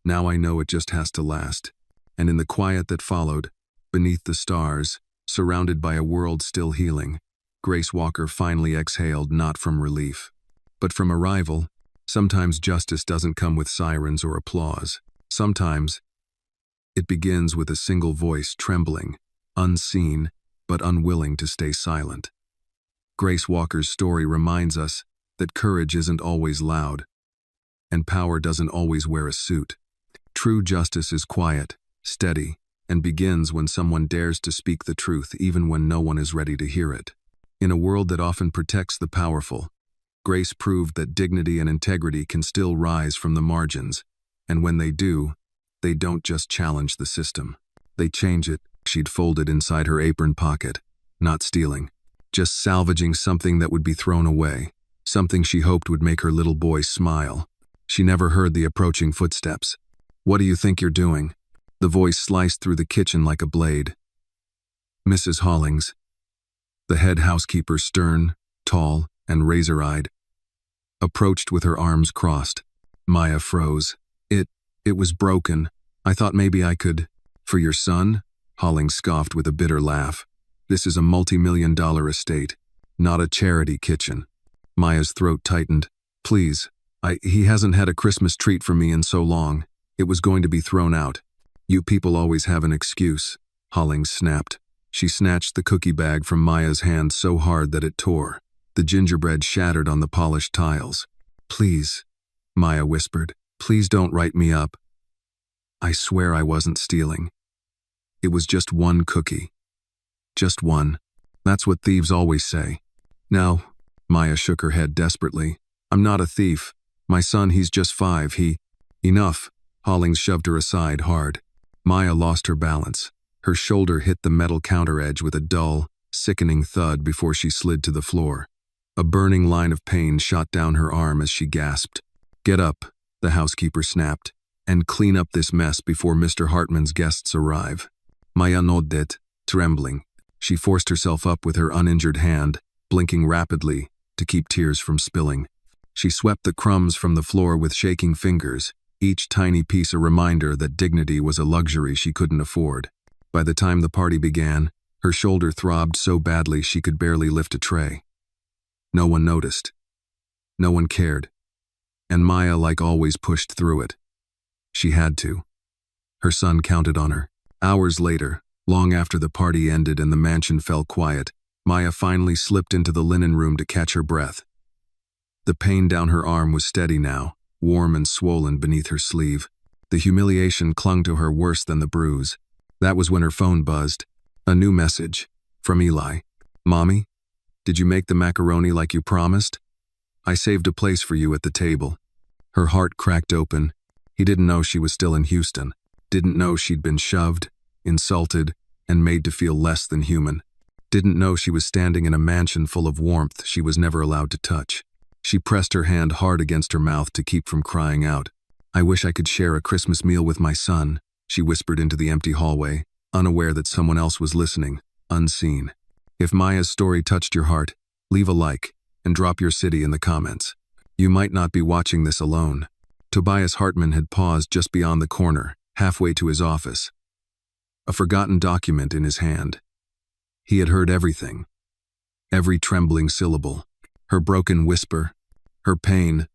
Now I know it just has to last. And in the quiet that followed, beneath the stars, surrounded by a world still healing, Grace Walker finally exhaled, not from relief, but from arrival. Sometimes justice doesn't come with sirens or applause. Sometimes it begins with a single voice trembling, unseen, but unwilling to stay silent. Grace Walker's story reminds us that courage isn't always loud, and power doesn't always wear a suit. True justice is quiet, steady, and begins when someone dares to speak the truth even when no one is ready to hear it. In a world that often protects the powerful, Grace proved that dignity and integrity can still rise from the margins, and when they do, they don't just challenge the system. They change it. She'd folded inside her apron pocket, not stealing, just salvaging something that would be thrown away, something she hoped would make her little boy smile. She never heard the approaching footsteps. "What do you think you're doing?" The voice sliced through the kitchen like a blade. "Mrs. Hollings." The head housekeeper, stern, tall, and razor-eyed, approached with her arms crossed. Maya froze. It was broken. I thought maybe I could." "For your son?" Hollings scoffed with a bitter laugh. "This is a multi-million-dollar estate, not a charity kitchen." Maya's throat tightened. "Please, he hasn't had a Christmas treat for me in so long. It was going to be thrown out." "You people always have an excuse," Hollings snapped. She snatched the cookie bag from Maya's hand so hard that it tore. The gingerbread shattered on the polished tiles. "Please," Maya whispered, "please don't write me up. I swear I wasn't stealing. It was just one cookie. Just one. That's what thieves always say." "Now," Maya shook her head desperately, "I'm not a thief. My son, he's just 5. Enough." Hollings shoved her aside hard. Maya lost her balance. Her shoulder hit the metal counter edge with a dull, sickening thud before she slid to the floor. A burning line of pain shot down her arm as she gasped. "Get up," the housekeeper snapped, "and clean up this mess before Mr. Hartman's guests arrive." Maya nodded, trembling. She forced herself up with her uninjured hand, blinking rapidly to keep tears from spilling. She swept the crumbs from the floor with shaking fingers, each tiny piece a reminder that dignity was a luxury she couldn't afford. By the time the party began, her shoulder throbbed so badly she could barely lift a tray. No one noticed. No one cared. And Maya, like always, pushed through it. She had to. Her son counted on her. Hours later, long after the party ended and the mansion fell quiet, Maya finally slipped into the linen room to catch her breath. The pain down her arm was steady now, warm and swollen beneath her sleeve. The humiliation clung to her worse than the bruise. That was when her phone buzzed. A new message. From Eli. "Mommy? Did you make the macaroni like you promised? I saved a place for you at the table." Her heart cracked open. He didn't know she was still in Houston. Didn't know she'd been shoved, insulted, and made to feel less than human. Didn't know she was standing in a mansion full of warmth she was never allowed to touch. She pressed her hand hard against her mouth to keep from crying out. "I wish I could share a Christmas meal with my son," she whispered into the empty hallway, unaware that someone else was listening, unseen. If Maya's story touched your heart, leave a like and drop your city in the comments. You might not be watching this alone. Tobias Hartman had paused just beyond the corner, halfway to his office. A forgotten document in his hand. He had heard everything. Every trembling syllable. Her broken whisper. Her pain,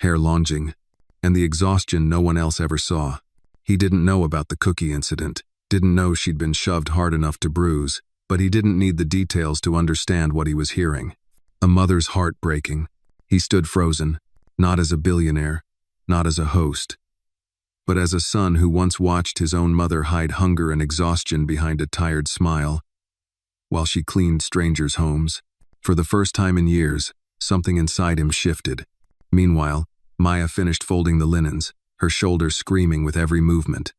hair longing, and the exhaustion no one else ever saw. He didn't know about the cookie incident, didn't know she'd been shoved hard enough to bruise, but he didn't need the details to understand what he was hearing. A mother's heart breaking. He stood frozen, not as a billionaire, not as a host, but as a son who once watched his own mother hide hunger and exhaustion behind a tired smile while she cleaned strangers' homes. For the first time in years, something inside him shifted. Meanwhile, Maya finished folding the linens, her shoulders screaming with every movement.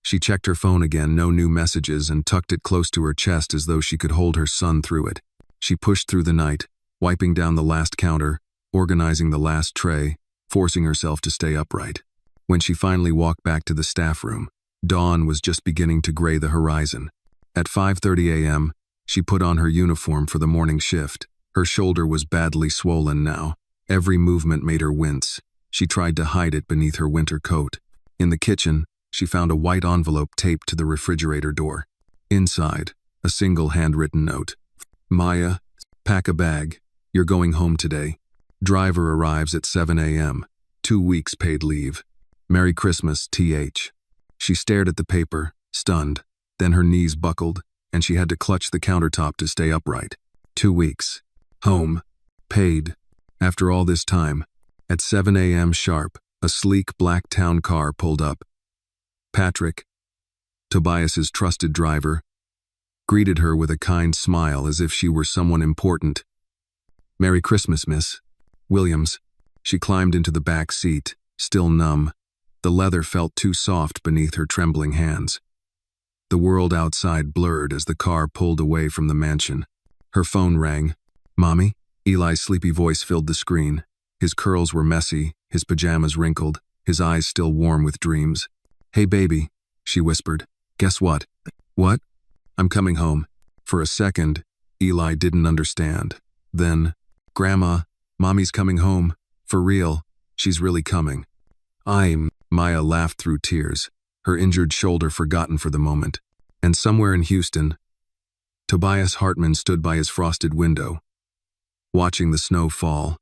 She checked her phone again, no new messages, and tucked it close to her chest as though she could hold her son through it. She pushed through the night, wiping down the last counter, organizing the last tray, forcing herself to stay upright. When she finally walked back to the staff room, dawn was just beginning to gray the horizon. At 5:30 a.m., she put on her uniform for the morning shift. Her shoulder was badly swollen now. Every movement made her wince. She tried to hide it beneath her winter coat. In the kitchen, she found a white envelope taped to the refrigerator door. Inside, a single handwritten note. Maya, pack a bag. You're going home today. Driver arrives at 7 a.m. 2 weeks paid leave. Merry Christmas, T.H. She stared at the paper, stunned. Then her knees buckled, and she had to clutch the countertop to stay upright. 2 weeks. Home. Paid. After all this time, at 7 a.m. sharp, a sleek black town car pulled up. Patrick, Tobias's trusted driver, greeted her with a kind smile as if she were someone important. Merry Christmas, Miss Williams. She climbed into the back seat, still numb. The leather felt too soft beneath her trembling hands. The world outside blurred as the car pulled away from the mansion. Her phone rang. Mommy? Eli's sleepy voice filled the screen. His curls were messy, his pajamas wrinkled, his eyes still warm with dreams. Hey baby, she whispered. Guess what? What? I'm coming home. For a second, Eli didn't understand. Then, Grandma, Mommy's coming home. For real, she's really coming. Maya laughed through tears, her injured shoulder forgotten for the moment. And somewhere in Houston, Tobias Hartman stood by his frosted window, watching the snow fall,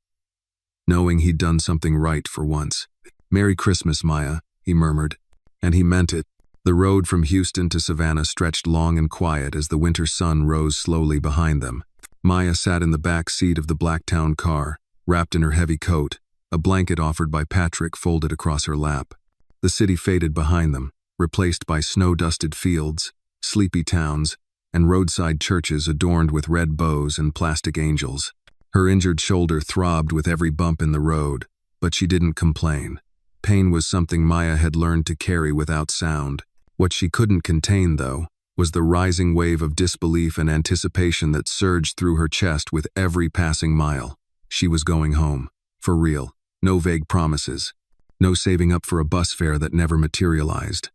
knowing he'd done something right for once. Merry Christmas, Maya, he murmured. And he meant it. The road from Houston to Savannah stretched long and quiet as the winter sun rose slowly behind them. Maya sat in the back seat of the Blacktown car, wrapped in her heavy coat, a blanket offered by Patrick folded across her lap. The city faded behind them, replaced by snow-dusted fields, sleepy towns, and roadside churches adorned with red bows and plastic angels. Her injured shoulder throbbed with every bump in the road, but she didn't complain. Pain was something Maya had learned to carry without sound. What she couldn't contain, though, was the rising wave of disbelief and anticipation that surged through her chest with every passing mile. She was going home. For real. No vague promises. No saving up for a bus fare that never materialized.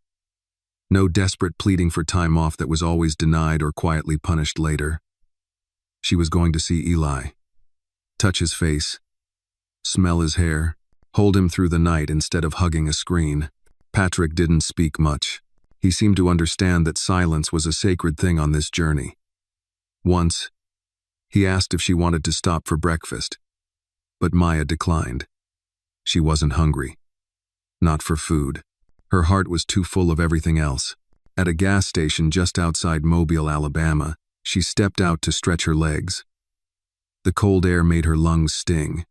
No desperate pleading for time off that was always denied or quietly punished later. She was going to see Eli. Touch his face. Smell his hair. Hold him through the night instead of hugging a screen. Patrick didn't speak much. He seemed to understand that silence was a sacred thing on this journey. Once, he asked if she wanted to stop for breakfast, but Maya declined. She wasn't hungry. Not for food. Her heart was too full of everything else. At a gas station just outside Mobile, Alabama, she stepped out to stretch her legs. The cold air made her lungs sting,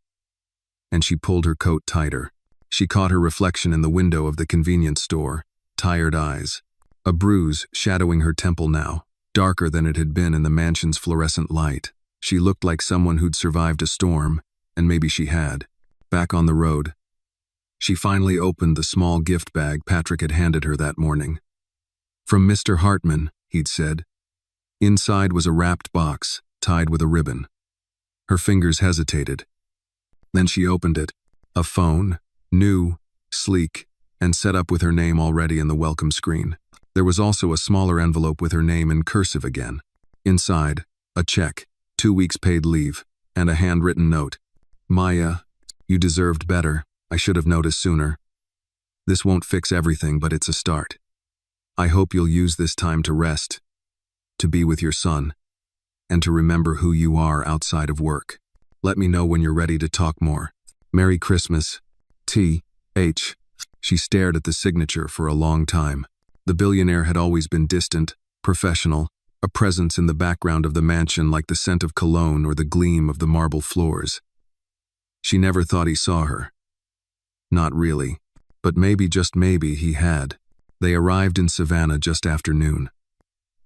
and she pulled her coat tighter. She caught her reflection in the window of the convenience store. Tired eyes. A bruise shadowing her temple now, darker than it had been in the mansion's fluorescent light. She looked like someone who'd survived a storm, and maybe she had. Back on the road, she finally opened the small gift bag Patrick had handed her that morning. From Mr. Hartman, he'd said. Inside was a wrapped box, tied with a ribbon. Her fingers hesitated. Then she opened it. A phone, new, sleek, and set up with her name already in the welcome screen. There was also a smaller envelope with her name in cursive again. Inside, a check, 2 weeks paid leave, and a handwritten note. Maya, you deserved better. I should have noticed sooner. This won't fix everything, but it's a start. I hope you'll use this time to rest, to be with your son, and to remember who you are outside of work. Let me know when you're ready to talk more. Merry Christmas, T.H. She stared at the signature for a long time. The billionaire had always been distant, professional, a presence in the background of the mansion like the scent of cologne or the gleam of the marble floors. She never thought he saw her. Not really, but maybe, just maybe, he had. They arrived in Savannah just after noon.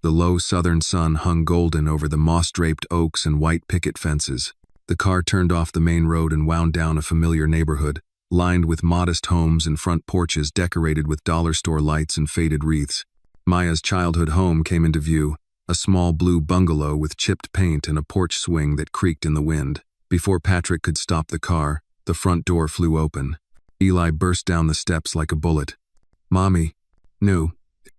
The low southern sun hung golden over the moss-draped oaks and white picket fences. The car turned off the main road and wound down a familiar neighborhood, lined with modest homes and front porches decorated with dollar store lights and faded wreaths. Maya's childhood home came into view, a small blue bungalow with chipped paint and a porch swing that creaked in the wind. Before Patrick could stop the car, the front door flew open. Eli burst down the steps like a bullet. Mommy. No.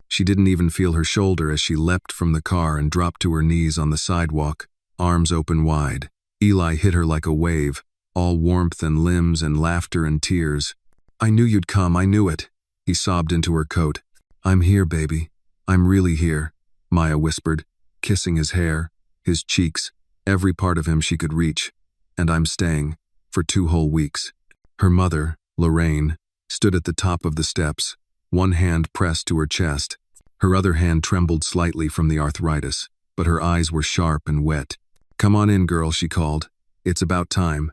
She didn't even feel her shoulder as she leapt from the car and dropped to her knees on the sidewalk, arms open wide. Eli hit her like a wave, all warmth and limbs and laughter and tears. I knew you'd come, I knew it. He sobbed into her coat. "I'm here, baby. I'm really here," Maya whispered, kissing his hair, his cheeks, every part of him she could reach. "And I'm staying, for 2 whole weeks." Her mother, Lorraine, stood at the top of the steps, one hand pressed to her chest. Her other hand trembled slightly from the arthritis, but her eyes were sharp and wet. "Come on in, girl," she called. "It's about time."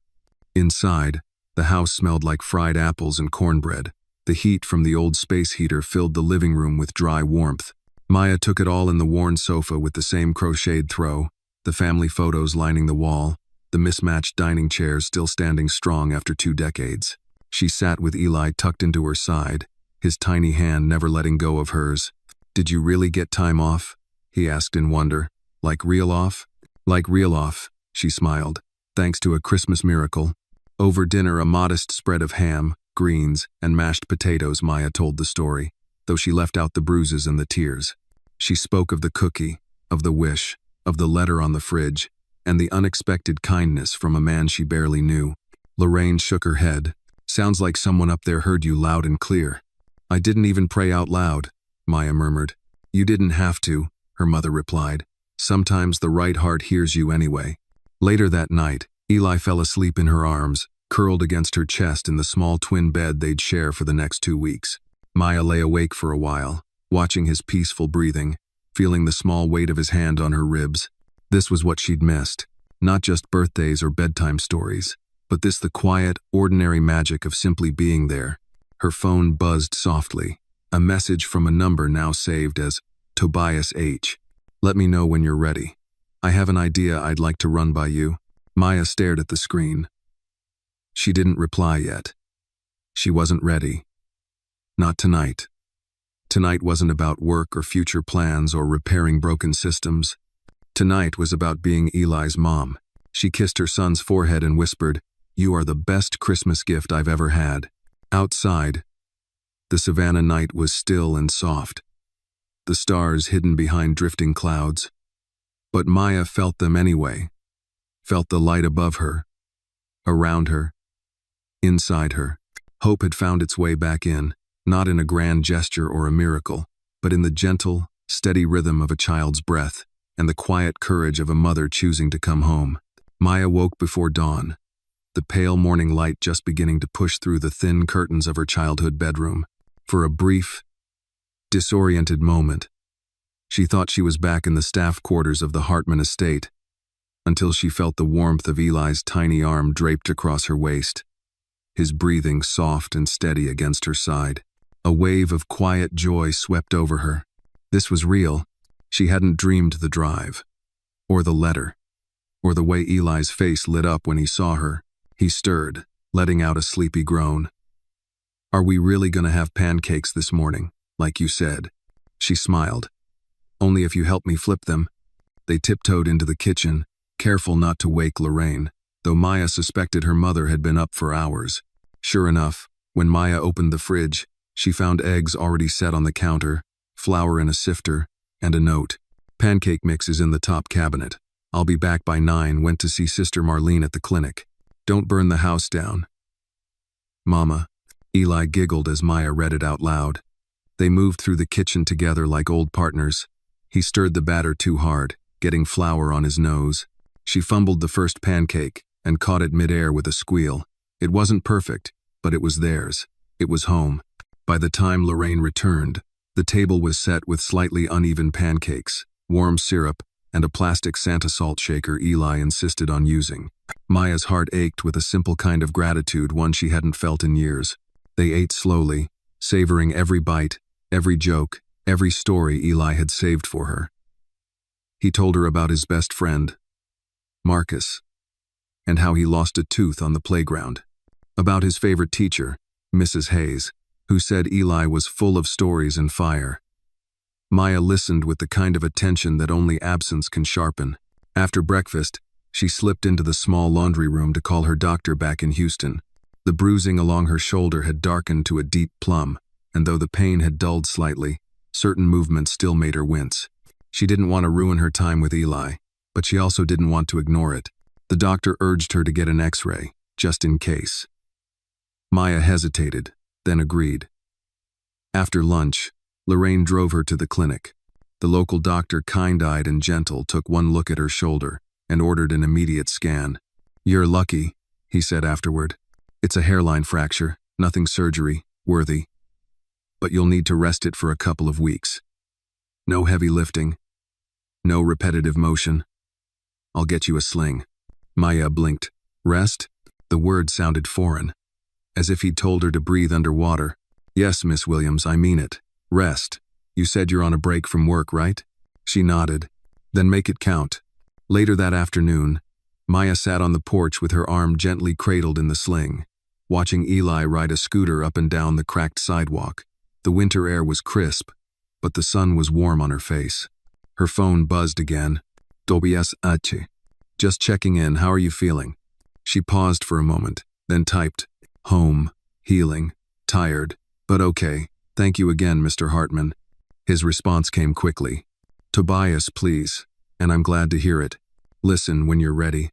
Inside, the house smelled like fried apples and cornbread. The heat from the old space heater filled the living room with dry warmth. Maya took it all in the worn sofa with the same crocheted throw, the family photos lining the wall, the mismatched dining chairs still standing strong after 2 decades. She sat with Eli tucked into her side, his tiny hand never letting go of hers. "Did you really get time off?" he asked in wonder. "Like real off?" "Like real off," she smiled, "thanks to a Christmas miracle." Over dinner, a modest spread of ham, greens, and mashed potatoes, Maya told the story, though she left out the bruises and the tears. She spoke of the cookie, of the wish, of the letter on the fridge, and the unexpected kindness from a man she barely knew. Lorraine shook her head. "Sounds like someone up there heard you loud and clear." "I didn't even pray out loud," Maya murmured. "You didn't have to," her mother replied. "Sometimes the right heart hears you anyway." Later that night, Eli fell asleep in her arms, curled against her chest in the small twin bed they'd share for the next 2 weeks. Maya lay awake for a while, watching his peaceful breathing, feeling the small weight of his hand on her ribs. This was what she'd missed. Not just birthdays or bedtime stories, but the quiet, ordinary magic of simply being there. Her phone buzzed softly, a message from a number now saved as Tobias H. "Let me know when you're ready. I have an idea I'd like to run by you." Maya stared at the screen. She didn't reply yet. She wasn't ready. Not tonight. Tonight wasn't about work or future plans or repairing broken systems. Tonight was about being Eli's mom. She kissed her son's forehead and whispered, "You are the best Christmas gift I've ever had." Outside, the savannah night was still and soft, the stars hidden behind drifting clouds. But Maya felt them anyway, felt the light above her, around her, inside her. Hope had found its way back in, not in a grand gesture or a miracle, but in the gentle, steady rhythm of a child's breath and the quiet courage of a mother choosing to come home. Maya woke before dawn, the pale morning light just beginning to push through the thin curtains of her childhood bedroom. For a brief, disoriented moment, she thought she was back in the staff quarters of the Hartman estate, until she felt the warmth of Eli's tiny arm draped across her waist, his breathing soft and steady against her side. A wave of quiet joy swept over her. This was real. She hadn't dreamed the drive, or the letter, or the way Eli's face lit up when he saw her. He stirred, letting out a sleepy groan. "Are we really gonna have pancakes this morning, like you said?" She smiled. "Only if you help me flip them." They tiptoed into the kitchen, careful not to wake Lorraine, though Maya suspected her mother had been up for hours. Sure enough, when Maya opened the fridge, she found eggs already set on the counter, flour in a sifter, and a note. "Pancake mix is in the top cabinet. I'll be back by 9. Went to see Sister Marlene at the clinic. Don't burn the house down." "Mama," Eli giggled as Maya read it out loud. They moved through the kitchen together like old partners. He stirred the batter too hard, getting flour on his nose. She fumbled the first pancake and caught it midair with a squeal. It wasn't perfect, but it was theirs. It was home. By the time Lorraine returned, the table was set with slightly uneven pancakes, warm syrup, and a plastic Santa salt shaker Eli insisted on using. Maya's heart ached with a simple kind of gratitude, one she hadn't felt in years. They ate slowly, savoring every bite, every joke, every story Eli had saved for her. He told her about his best friend, Marcus, and how he lost a tooth on the playground. About his favorite teacher, Mrs. Hayes, who said Eli was full of stories and fire. Maya listened with the kind of attention that only absence can sharpen. After breakfast, she slipped into the small laundry room to call her doctor back in Houston. The bruising along her shoulder had darkened to a deep plum, and though the pain had dulled slightly, certain movements still made her wince. She didn't want to ruin her time with Eli, but she also didn't want to ignore it. The doctor urged her to get an X-ray, just in case. Maya hesitated, then agreed. After lunch, Lorraine drove her to the clinic. The local doctor, kind-eyed and gentle, took one look at her shoulder and ordered an immediate scan. "You're lucky," he said afterward. "It's a hairline fracture, nothing surgery-worthy. But you'll need to rest it for a couple of weeks. No heavy lifting. No repetitive motion. I'll get you a sling." Maya blinked. "Rest?" The word sounded foreign, as if he'd told her to breathe underwater. "Yes, Miss Williams, I mean it. Rest. You said you're on a break from work, right?" She nodded. "Then make it count." Later that afternoon, Maya sat on the porch with her arm gently cradled in the sling, watching Eli ride a scooter up and down the cracked sidewalk. The winter air was crisp, but the sun was warm on her face. Her phone buzzed again. "Tobias Ache. Just checking in, how are you feeling?" She paused for a moment, then typed, "Home, healing, tired, but okay. Thank you again, Mr. Hartman." His response came quickly. "Tobias, please, and I'm glad to hear it. Listen when you're ready.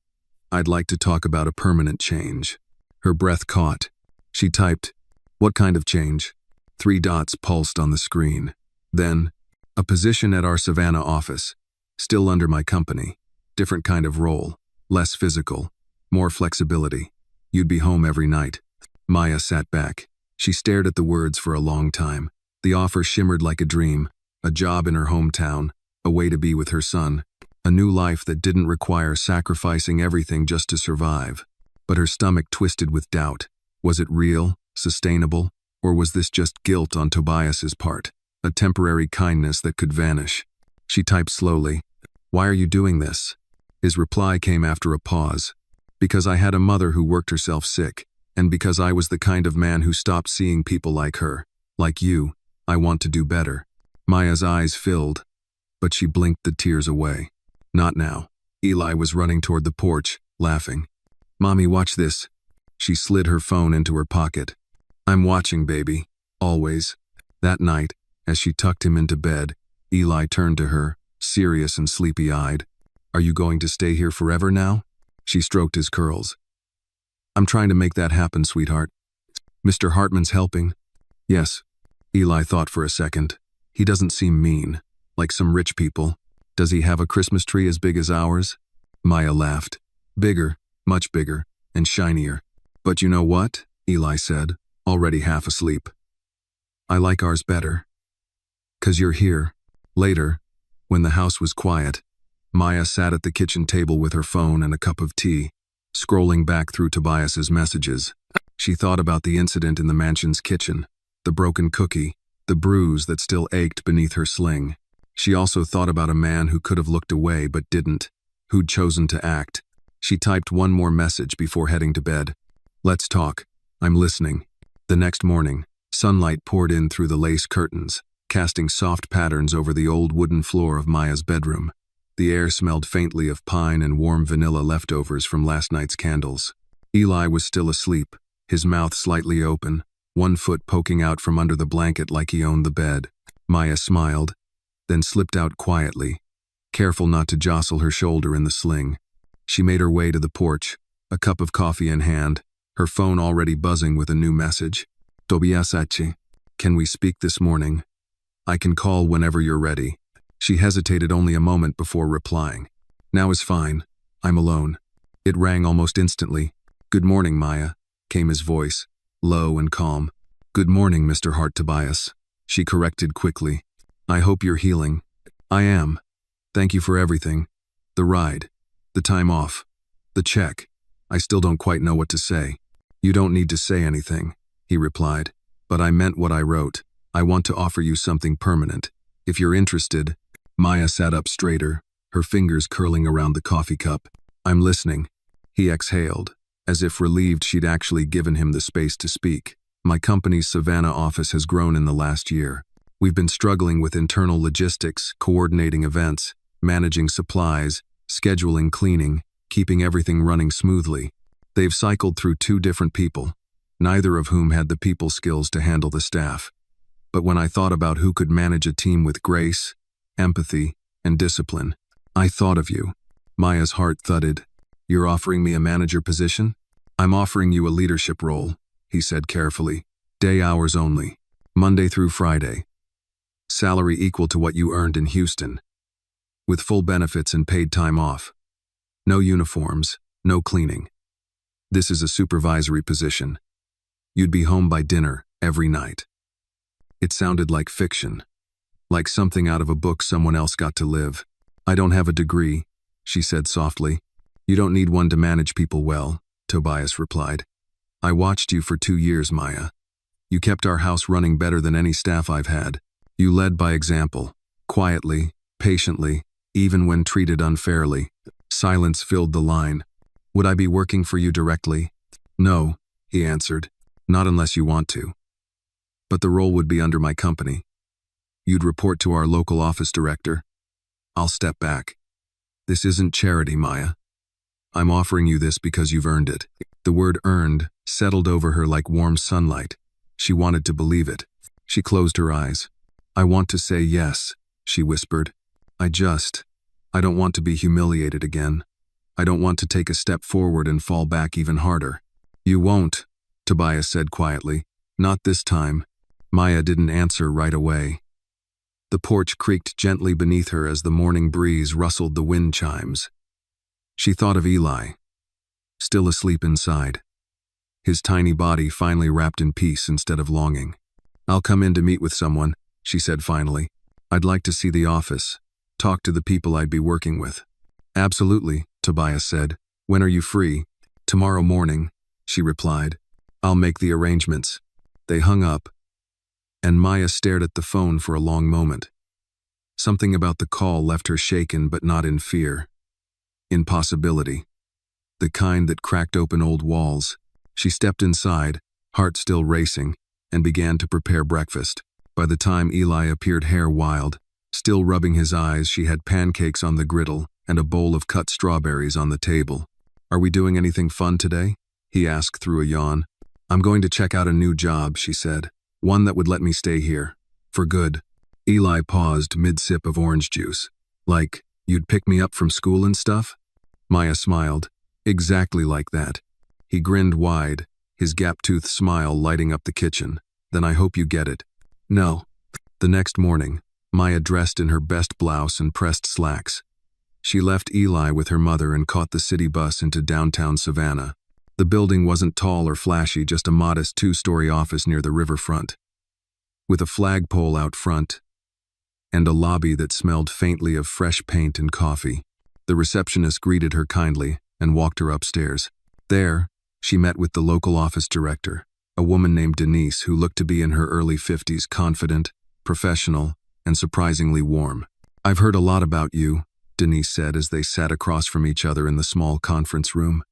I'd like to talk about a permanent change." Her breath caught. She typed, "What kind of change?" 3 dots pulsed on the screen. Then, "A position at our Savannah office. Still under my company. Different kind of role. Less physical. More flexibility. You'd be home every night." Maya sat back. She stared at the words for a long time. The offer shimmered like a dream. A job in her hometown. A way to be with her son. A new life that didn't require sacrificing everything just to survive. But her stomach twisted with doubt. Was it real, sustainable, or was this just guilt on Tobias's part? A temporary kindness that could vanish. She typed slowly, "Why are you doing this?" His reply came after a pause. "Because I had a mother who worked herself sick, and because I was the kind of man who stopped seeing people like her. Like you, I want to do better." Maya's eyes filled, but she blinked the tears away. "Not now." Eli was running toward the porch, laughing. "Mommy, watch this." She slid her phone into her pocket. "I'm watching, baby. Always." That night, as she tucked him into bed, Eli turned to her, serious and sleepy-eyed. "Are you going to stay here forever now?" She stroked his curls. "I'm trying to make that happen, sweetheart." "Mr. Hartman's helping?" "Yes." Eli thought for a second. "He doesn't seem mean, like some rich people. Does he have a Christmas tree as big as ours?" Maya laughed. "Bigger, much bigger, and shinier." "But you know what?" Eli said, already half asleep. "I like ours better. 'Cause you're here." Later, when the house was quiet, Maya sat at the kitchen table with her phone and a cup of tea, scrolling back through Tobias's messages. She thought about the incident in the mansion's kitchen, the broken cookie, the bruise that still ached beneath her sling. She also thought about a man who could have looked away but didn't, who'd chosen to act. She typed one more message before heading to bed. "Let's talk. I'm listening." The next morning, sunlight poured in through the lace curtains, casting soft patterns over the old wooden floor of Maya's bedroom. The air smelled faintly of pine and warm vanilla leftovers from last night's candles. Eli was still asleep, his mouth slightly open, one foot poking out from under the blanket like he owned the bed. Maya smiled, then slipped out quietly, careful not to jostle her shoulder in the sling. She made her way to the porch, a cup of coffee in hand, her phone already buzzing with a new message. "Tobias Ache, can we speak this morning? I can call whenever you're ready." She hesitated only a moment before replying. "Now is fine. I'm alone." It rang almost instantly. "Good morning, Maya," came his voice, low and calm. "Good morning, Mr. Hart Tobias," she corrected quickly. "I hope you're healing." "I am. Thank you for everything. The ride, the time off, the check. I still don't quite know what to say." "You don't need to say anything," he replied, "but I meant what I wrote. I want to offer you something permanent. If you're interested." Maya sat up straighter, her fingers curling around the coffee cup. "I'm listening." He exhaled, as if relieved she'd actually given him the space to speak. "My company's Savannah office has grown in the last year. We've been struggling with internal logistics, coordinating events, managing supplies, scheduling cleaning, keeping everything running smoothly. They've cycled through 2 different people, neither of whom had the people skills to handle the staff. But when I thought about who could manage a team with grace, empathy, and discipline, I thought of you." Maya's heart thudded. "You're offering me a manager position?" "I'm offering you a leadership role," he said carefully. "Day hours only. Monday through Friday. Salary equal to what you earned in Houston. With full benefits and paid time off. No uniforms, no cleaning. This is a supervisory position. You'd be home by dinner every night. It sounded like fiction. Like something out of a book someone else got to live. I don't have a degree, she said softly. You don't need one to manage people well, Tobias replied. I watched you for 2 years, Maya. You kept our house running better than any staff I've had. You led by example, quietly, patiently, even when treated unfairly. Silence filled the line. Would I be working for you directly? No, he answered. Not unless you want to. But the role would be under my company. You'd report to our local office director. I'll step back. This isn't charity, Maya. I'm offering you this because you've earned it. The word earned settled over her like warm sunlight. She wanted to believe it. She closed her eyes. I want to say yes, she whispered. I don't want to be humiliated again. I don't want to take a step forward and fall back even harder. You won't, Tobias said quietly. Not this time. Maya didn't answer right away. The porch creaked gently beneath her as the morning breeze rustled the wind chimes. She thought of Eli, still asleep inside. His tiny body finally wrapped in peace instead of longing. I'll come in to meet with someone, she said finally. I'd like to see the office, talk to the people I'd be working with. Absolutely, Tobias said. When are you free? Tomorrow morning, she replied. I'll make the arrangements. They hung up, and Maya stared at the phone for a long moment. Something about the call left her shaken but not in fear. In possibility. The kind that cracked open old walls. She stepped inside, heart still racing, and began to prepare breakfast. By the time Eli appeared hair wild, still rubbing his eyes, she had pancakes on the griddle and a bowl of cut strawberries on the table. Are we doing anything fun today? He asked through a yawn. I'm going to check out a new job, she said. One that would let me stay here. For good. Eli paused mid-sip of orange juice. Like, you'd pick me up from school and stuff? Maya smiled. Exactly like that. He grinned wide, his gap-toothed smile lighting up the kitchen. Then I hope you get it. No. The next morning, Maya dressed in her best blouse and pressed slacks. She left Eli with her mother and caught the city bus into downtown Savannah. The building wasn't tall or flashy, just a modest 2-story office near the riverfront. With a flagpole out front, and a lobby that smelled faintly of fresh paint and coffee. The receptionist greeted her kindly and walked her upstairs. There, she met with the local office director, a woman named Denise who looked to be in her early 50s, confident, professional, and surprisingly warm. I've heard a lot about you, Denise said as they sat across from each other in the small conference room.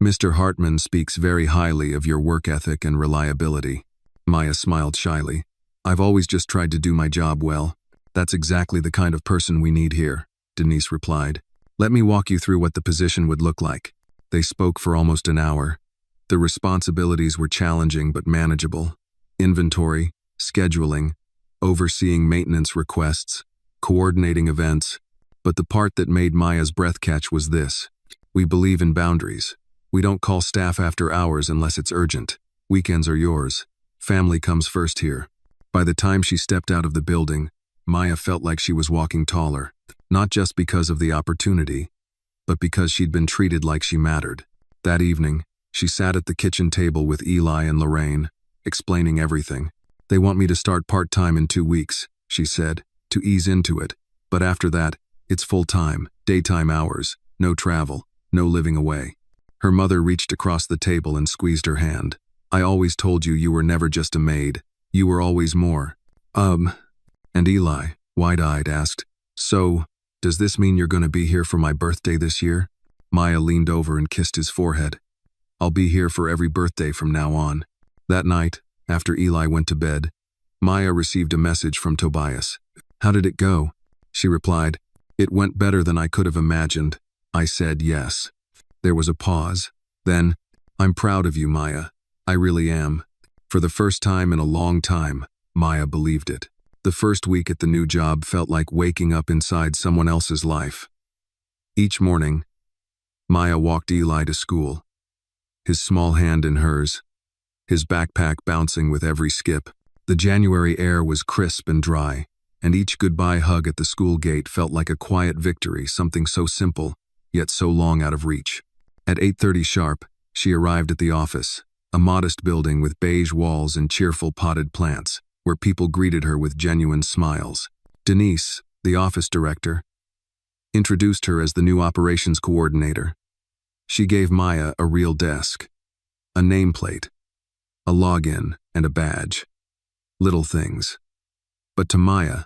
Mr. Hartman speaks very highly of your work ethic and reliability. Maya smiled shyly. I've always just tried to do my job well. That's exactly the kind of person we need here, Denise replied. Let me walk you through what the position would look like. They spoke for almost an hour. The responsibilities were challenging but manageable. Inventory, scheduling, overseeing maintenance requests, coordinating events. But the part that made Maya's breath catch was this. We believe in boundaries. We don't call staff after hours unless it's urgent. Weekends are yours. Family comes first here. By the time she stepped out of the building, Maya felt like she was walking taller, not just because of the opportunity, but because she'd been treated like she mattered. That evening, she sat at the kitchen table with Eli and Lorraine, explaining everything. They want me to start part-time in 2 weeks, she said, to ease into it. But after that, it's full-time, daytime hours, no travel, no living away. Her mother reached across the table and squeezed her hand. I always told you were never just a maid. You were always more. And Eli, wide-eyed, asked, So, does this mean you're going to be here for my birthday this year? Maya leaned over and kissed his forehead. I'll be here for every birthday from now on. That night, after Eli went to bed, Maya received a message from Tobias. How did it go? She replied, It went better than I could have imagined. I said yes. There was a pause. Then, I'm proud of you, Maya. I really am. For the first time in a long time, Maya believed it. The first week at the new job felt like waking up inside someone else's life. Each morning, Maya walked Eli to school, his small hand in hers, his backpack bouncing with every skip. The January air was crisp and dry, and each goodbye hug at the school gate felt like a quiet victory, something so simple, yet so long out of reach. At 8:30 sharp, she arrived at the office, a modest building with beige walls and cheerful potted plants, where people greeted her with genuine smiles. Denise, the office director, introduced her as the new operations coordinator. She gave Maya a real desk, a nameplate, a login, and a badge. Little things. But to Maya,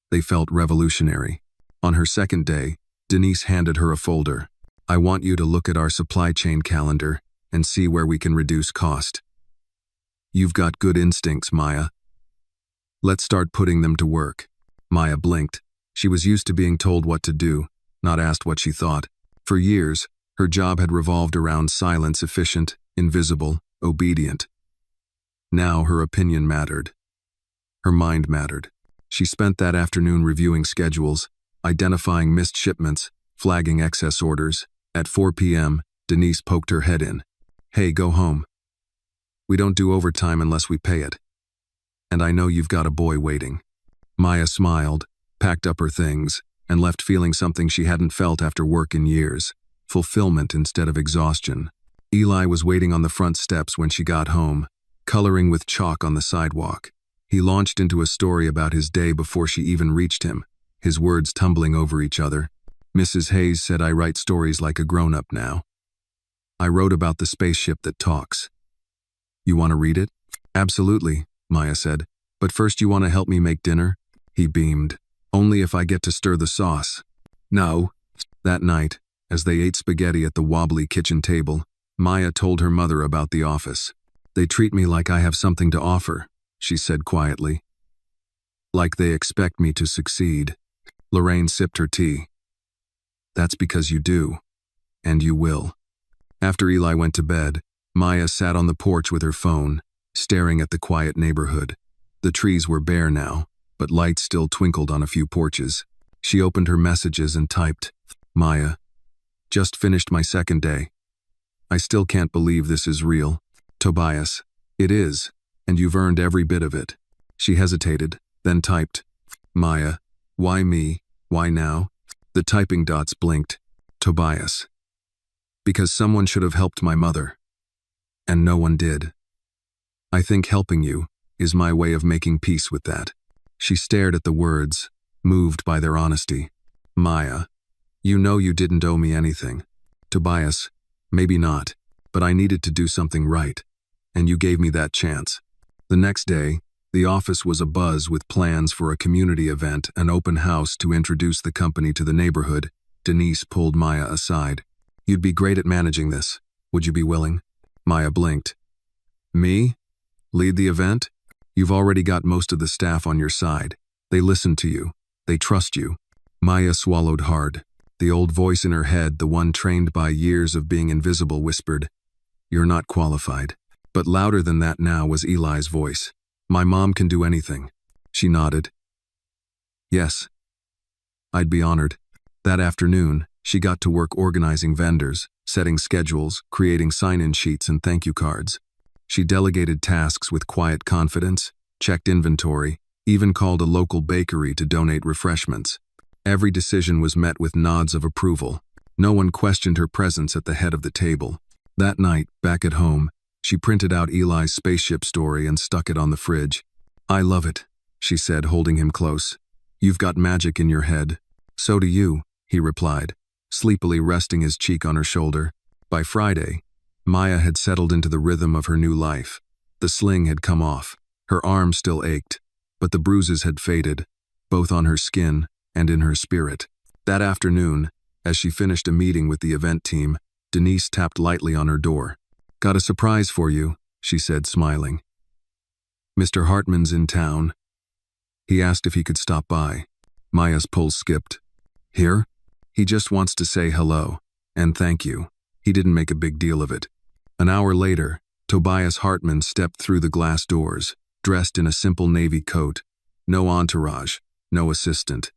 they felt revolutionary. On her second day, Denise handed her a folder. "I want you to look at our supply chain calendar and see where we can reduce cost. You've got good instincts, Maya. Let's start putting them to work." Maya blinked. She was used to being told what to do, not asked what she thought. For years, her job had revolved around silence, efficient, invisible, obedient. Now her opinion mattered. Her mind mattered. She spent that afternoon reviewing schedules, identifying missed shipments, flagging excess orders. At 4 p.m., Denise poked her head in. "Hey, go home. We don't do overtime unless we pay it. And I know you've got a boy waiting." Maya smiled, packed up her things, and left feeling something she hadn't felt after work in years: fulfillment instead of exhaustion. Eli was waiting on the front steps when she got home, coloring with chalk on the sidewalk. He launched into a story about his day before she even reached him, his words tumbling over each other. "Mrs. Hayes said I write stories like a grown-up now. I wrote about the spaceship that talks. You want to read it?" "Absolutely," Maya said. "But first you want to help me make dinner?" He beamed. "Only if I get to stir the sauce." "No." That night, as they ate spaghetti at the wobbly kitchen table, Maya told her mother about the office. "They treat me like I have something to offer," she said quietly. "Like they expect me to succeed." Lorraine sipped her tea. "That's because you do. And you will." After Eli went to bed, Maya sat on the porch with her phone, staring at the quiet neighborhood. The trees were bare now, but lights still twinkled on a few porches. She opened her messages and typed, "Maya, just finished my second day. I still can't believe this is real. Tobias, it is, and you've earned every bit of it." She hesitated, then typed, "Maya, why me? Why now?" The typing dots blinked. "Tobias. Because someone should have helped my mother. And no one did. I think helping you is my way of making peace with that." She stared at the words, moved by their honesty. "Maya, you know you didn't owe me anything. Tobias, maybe not, but I needed to do something right, and you gave me that chance." The next day, the office was abuzz with plans for a community event, an open house to introduce the company to the neighborhood. Denise pulled Maya aside. "You'd be great at managing this. Would you be willing?" Maya blinked. "Me? Lead the event? You've already got most of the staff on your side. They listen to you. They trust you." Maya swallowed hard. The old voice in her head, the one trained by years of being invisible, whispered, "You're not qualified." But louder than that now was Eli's voice. "My mom can do anything." She nodded. "Yes. I'd be honored." That afternoon, she got to work organizing vendors, setting schedules, creating sign-in sheets and thank you cards. She delegated tasks with quiet confidence, checked inventory, even called a local bakery to donate refreshments. Every decision was met with nods of approval. No one questioned her presence at the head of the table. That night, back at home, she printed out Eli's spaceship story and stuck it on the fridge. "I love it," she said, holding him close. "You've got magic in your head." "So do you," he replied, sleepily resting his cheek on her shoulder. By Friday, Maya had settled into the rhythm of her new life. The sling had come off. Her arm still ached, but the bruises had faded, both on her skin and in her spirit. That afternoon, as she finished a meeting with the event team, Denise tapped lightly on her door. "Got a surprise for you," she said, smiling. "Mr. Hartman's in town. He asked if he could stop by." Maya's pulse skipped. "Here? He just wants to say hello, and thank you. He didn't make a big deal of it." An hour later, Tobias Hartman stepped through the glass doors, dressed in a simple navy coat. No entourage, no assistant.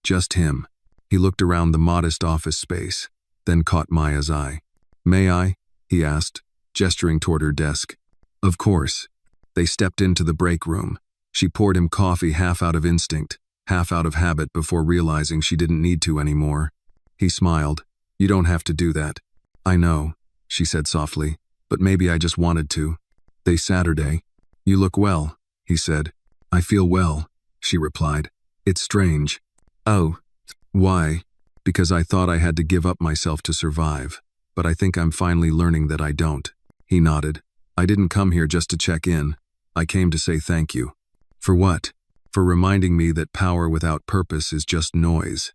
Just him. He looked around the modest office space, then caught Maya's eye. "May I?" he asked, gesturing toward her desk. "Of course." They stepped into the break room. She poured him coffee half out of instinct, half out of habit before realizing she didn't need to anymore. He smiled. "You don't have to do that." "I know," she said softly, "but maybe I just wanted to." They Saturday. "You look well," he said. "I feel well," she replied. "It's strange." "Oh. Why?" "Because I thought I had to give up myself to survive, but I think I'm finally learning that I don't." He nodded. "I didn't come here just to check in. I came to say thank you." "For what?" "For reminding me that power without purpose is just noise.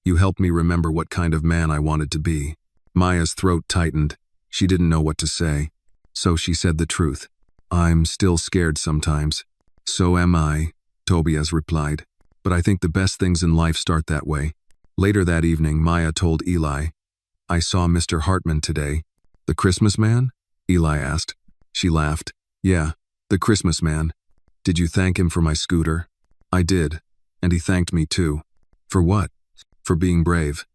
You helped me remember what kind of man I wanted to be." Maya's throat tightened. She didn't know what to say. So she said the truth. "I'm still scared sometimes." "So am I," Tobias replied. "But I think the best things in life start that way." Later that evening, Maya told Eli, "I saw Mr. Hartman today." "The Christmas man?" Eli asked. She laughed. "Yeah, the Christmas man. Did you thank him for my scooter?" "I did, and he thanked me too." "For what?" "For being brave."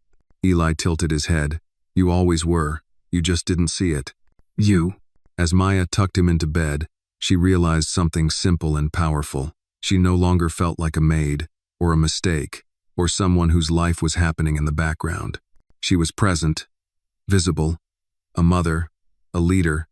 Eli tilted his head. "You always were. You just didn't see it." "You?" As Maya tucked him into bed, she realized something simple and powerful. She no longer felt like a maid, or a mistake, or someone whose life was happening in the background. She was present, visible, a mother, a leader,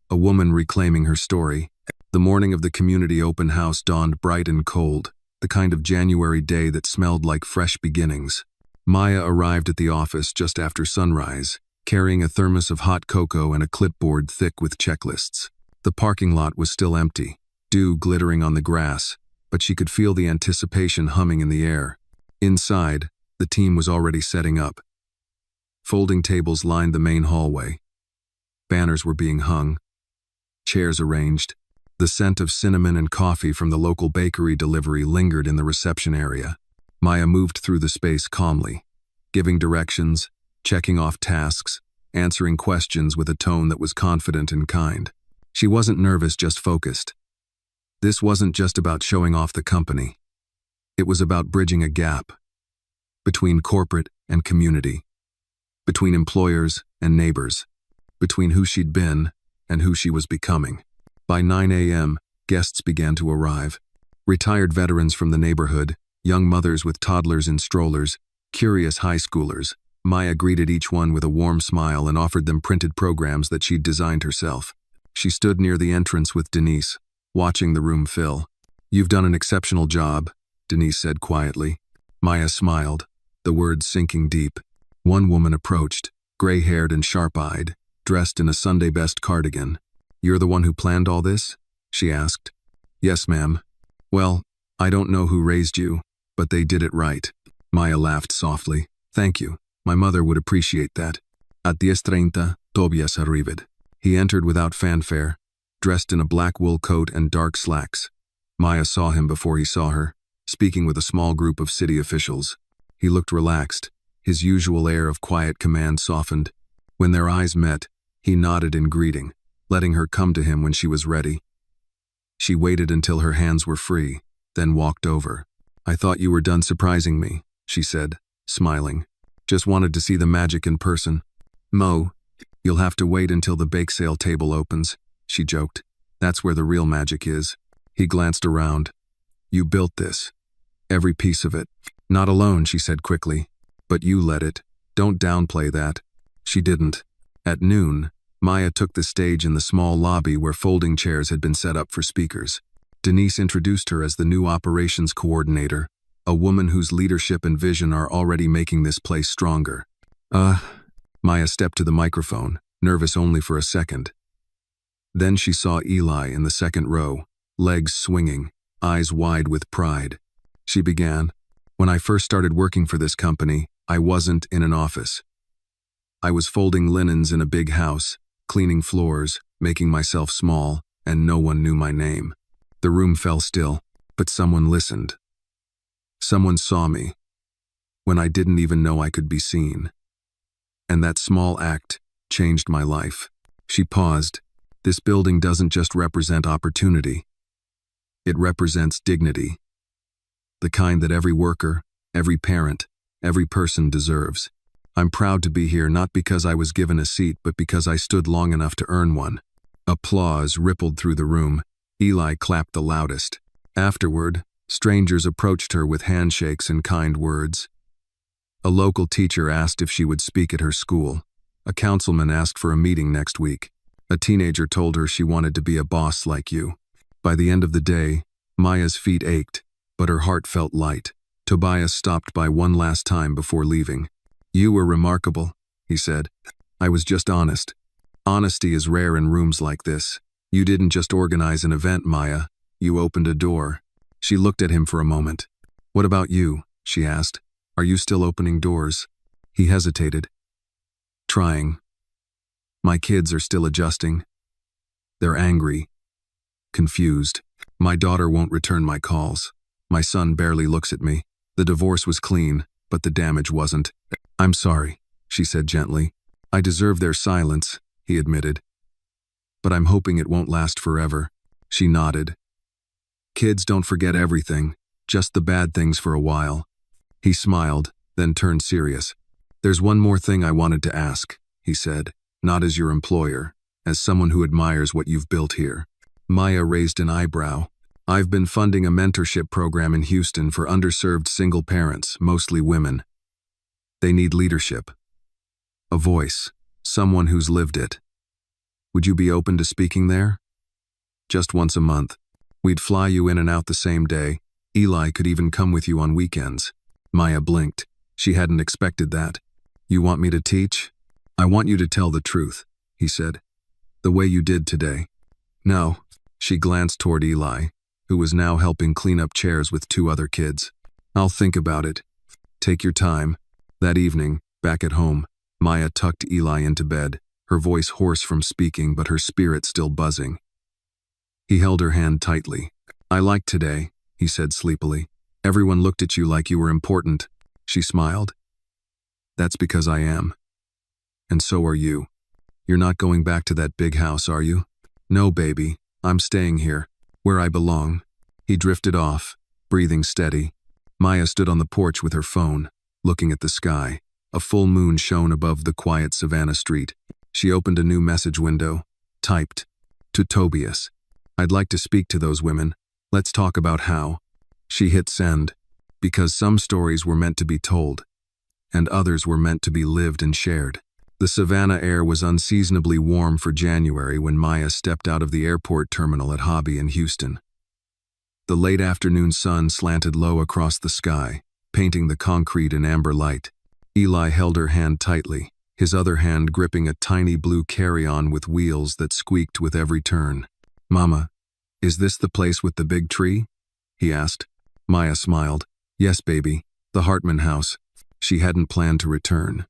a woman reclaiming her story. The morning of the community open house dawned bright and cold, the kind of January day that smelled like fresh beginnings. Maya arrived at the office just after sunrise, carrying a thermos of hot cocoa and a clipboard thick with checklists. The parking lot was still empty, dew glittering on the grass, but she could feel the anticipation humming in the air. Inside, the team was already setting up. Folding tables lined the main hallway. Banners were being hung, chairs arranged. The scent of cinnamon and coffee from the local bakery delivery lingered in the reception area. Maya moved through the space calmly, giving directions, checking off tasks, answering questions with a tone that was confident and kind. She wasn't nervous, just focused. This wasn't just about showing off the company. It was about bridging a gap between corporate and community, between employers and neighbors, between who she'd been and who she was becoming. By 9 a.m., guests began to arrive. Retired veterans from the neighborhood, young mothers with toddlers in strollers, curious high schoolers. Maya greeted each one with a warm smile and offered them printed programs that she'd designed herself. She stood near the entrance with Denise, watching the room fill. "You've done an exceptional job," Denise said quietly. Maya smiled, the words sinking deep. One woman approached, gray-haired and sharp-eyed, dressed in a Sunday-best cardigan. "You're the one who planned all this?" she asked. "Yes, ma'am." "Well, I don't know who raised you, but they did it right." Maya laughed softly. "Thank you. My mother would appreciate that." At 10:30, Tobias arrived. He entered without fanfare, dressed in a black wool coat and dark slacks. Maya saw him before he saw her, speaking with a small group of city officials. He looked relaxed, his usual air of quiet command softened. When their eyes met, he nodded in greeting, letting her come to him when she was ready. She waited until her hands were free, then walked over. "I thought you were done surprising me," she said, smiling. "Just wanted to see the magic in person." "Mo, you'll have to wait until the bake sale table opens," she joked. "That's where the real magic is." He glanced around. "You built this. Every piece of it." "Not alone," she said quickly. "But you led it. Don't downplay that." She didn't. At noon, Maya took the stage in the small lobby where folding chairs had been set up for speakers. Denise introduced her as the new operations coordinator, a woman whose leadership and vision are already making this place stronger. Maya stepped to the microphone, nervous only for a second. Then she saw Eli in the second row, legs swinging, eyes wide with pride. She began, "When I first started working for this company, I wasn't in an office. I was folding linens in a big house, cleaning floors, making myself small, and no one knew my name." The room fell still, but someone listened. Someone saw me, when I didn't even know I could be seen. And that small act changed my life. She paused. "This building doesn't just represent opportunity. It represents dignity. The kind that every worker, every parent, every person deserves. I'm proud to be here not because I was given a seat but because I stood long enough to earn one." Applause rippled through the room. Eli clapped the loudest. Afterward, strangers approached her with handshakes and kind words. A local teacher asked if she would speak at her school. A councilman asked for a meeting next week. A teenager told her she wanted to be a boss like you. By the end of the day, Maya's feet ached, but her heart felt light. Tobias stopped by one last time before leaving. "You were remarkable," he said. "I was just honest. Honesty is rare in rooms like this. You didn't just organize an event, Maya. You opened a door." She looked at him for a moment. "What about you?" she asked. "Are you still opening doors?" He hesitated. "Trying. My kids are still adjusting. They're angry, confused. My daughter won't return my calls. My son barely looks at me. The divorce was clean, but the damage wasn't." "I'm sorry," she said gently. "I deserve their silence," he admitted. "But I'm hoping it won't last forever." She nodded. "Kids don't forget everything, just the bad things for a while." He smiled, then turned serious. "There's one more thing I wanted to ask," he said, "not as your employer, as someone who admires what you've built here." Maya raised an eyebrow. "I've been funding a mentorship program in Houston for underserved single parents, mostly women. They need leadership. A voice, someone who's lived it. Would you be open to speaking there? Just once a month. We'd fly you in and out the same day. Eli could even come with you on weekends." Maya blinked. She hadn't expected that. "You want me to teach?" "I want you to tell the truth," he said. "The way you did today." "No." She glanced toward Eli, who was now helping clean up chairs with two other kids. "I'll think about it. Take your time." That evening, back at home, Maya tucked Eli into bed, her voice hoarse from speaking but her spirit still buzzing. He held her hand tightly. "I liked today," he said sleepily. "Everyone looked at you like you were important." She smiled. "That's because I am. And so are you. You're not going back to that big house, are you?" "No, baby. I'm staying here, where I belong." He drifted off, breathing steady. Maya stood on the porch with her phone, looking at the sky. A full moon shone above the quiet Savannah street. She opened a new message window, typed, "To Tobias. I'd like to speak to those women. Let's talk about how." She hit send, because some stories were meant to be told, and others were meant to be lived and shared. The Savannah air was unseasonably warm for January when Maya stepped out of the airport terminal at Hobby in Houston. The late afternoon sun slanted low across the sky, painting the concrete in amber light. Eli held her hand tightly, his other hand gripping a tiny blue carry-on with wheels that squeaked with every turn. "Mama, is this the place with the big tree?" he asked. Maya smiled. "Yes, baby, the Hartman house." She hadn't planned to return.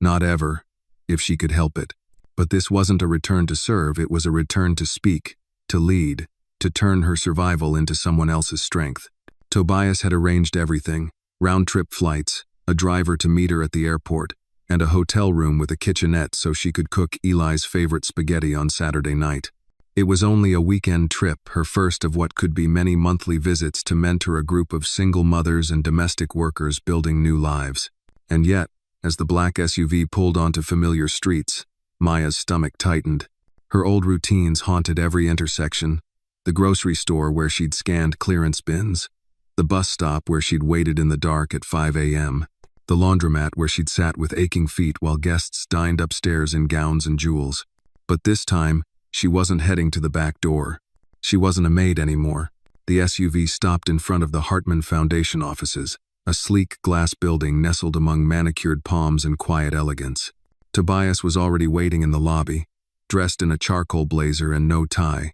Not ever, if she could help it. But this wasn't a return to serve, it was a return to speak, to lead, to turn her survival into someone else's strength. Tobias had arranged everything: round-trip flights, a driver to meet her at the airport, and a hotel room with a kitchenette so she could cook Eli's favorite spaghetti on Saturday night. It was only a weekend trip, her first of what could be many monthly visits to mentor a group of single mothers and domestic workers building new lives. And yet, as the black SUV pulled onto familiar streets, Maya's stomach tightened. Her old routines haunted every intersection: the grocery store where she'd scanned clearance bins, the bus stop where she'd waited in the dark at 5 a.m., the laundromat where she'd sat with aching feet while guests dined upstairs in gowns and jewels. But this time, she wasn't heading to the back door. She wasn't a maid anymore. The SUV stopped in front of the Hartman Foundation offices, a sleek glass building nestled among manicured palms and quiet elegance. Tobias was already waiting in the lobby, dressed in a charcoal blazer and no tie,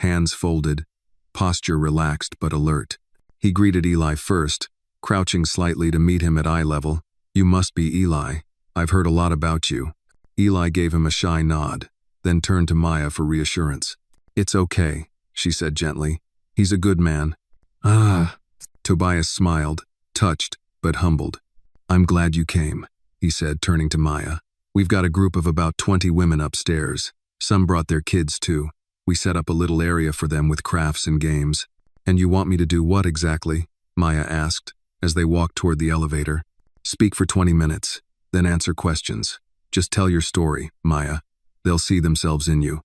hands folded, posture relaxed but alert. He greeted Eli first, crouching slightly to meet him at eye level. "You must be Eli. I've heard a lot about you." Eli gave him a shy nod, then turned to Maya for reassurance. "It's okay," she said gently. "He's a good man." "Ah." Tobias smiled, touched but humbled. "I'm glad you came," he said, turning to Maya. "We've got a group of about 20 women upstairs. Some brought their kids too. We set up a little area for them with crafts and games." "And you want me to do what exactly?" Maya asked, as they walked toward the elevator. "Speak for 20 minutes, then answer questions. Just tell your story, Maya. They'll see themselves in you."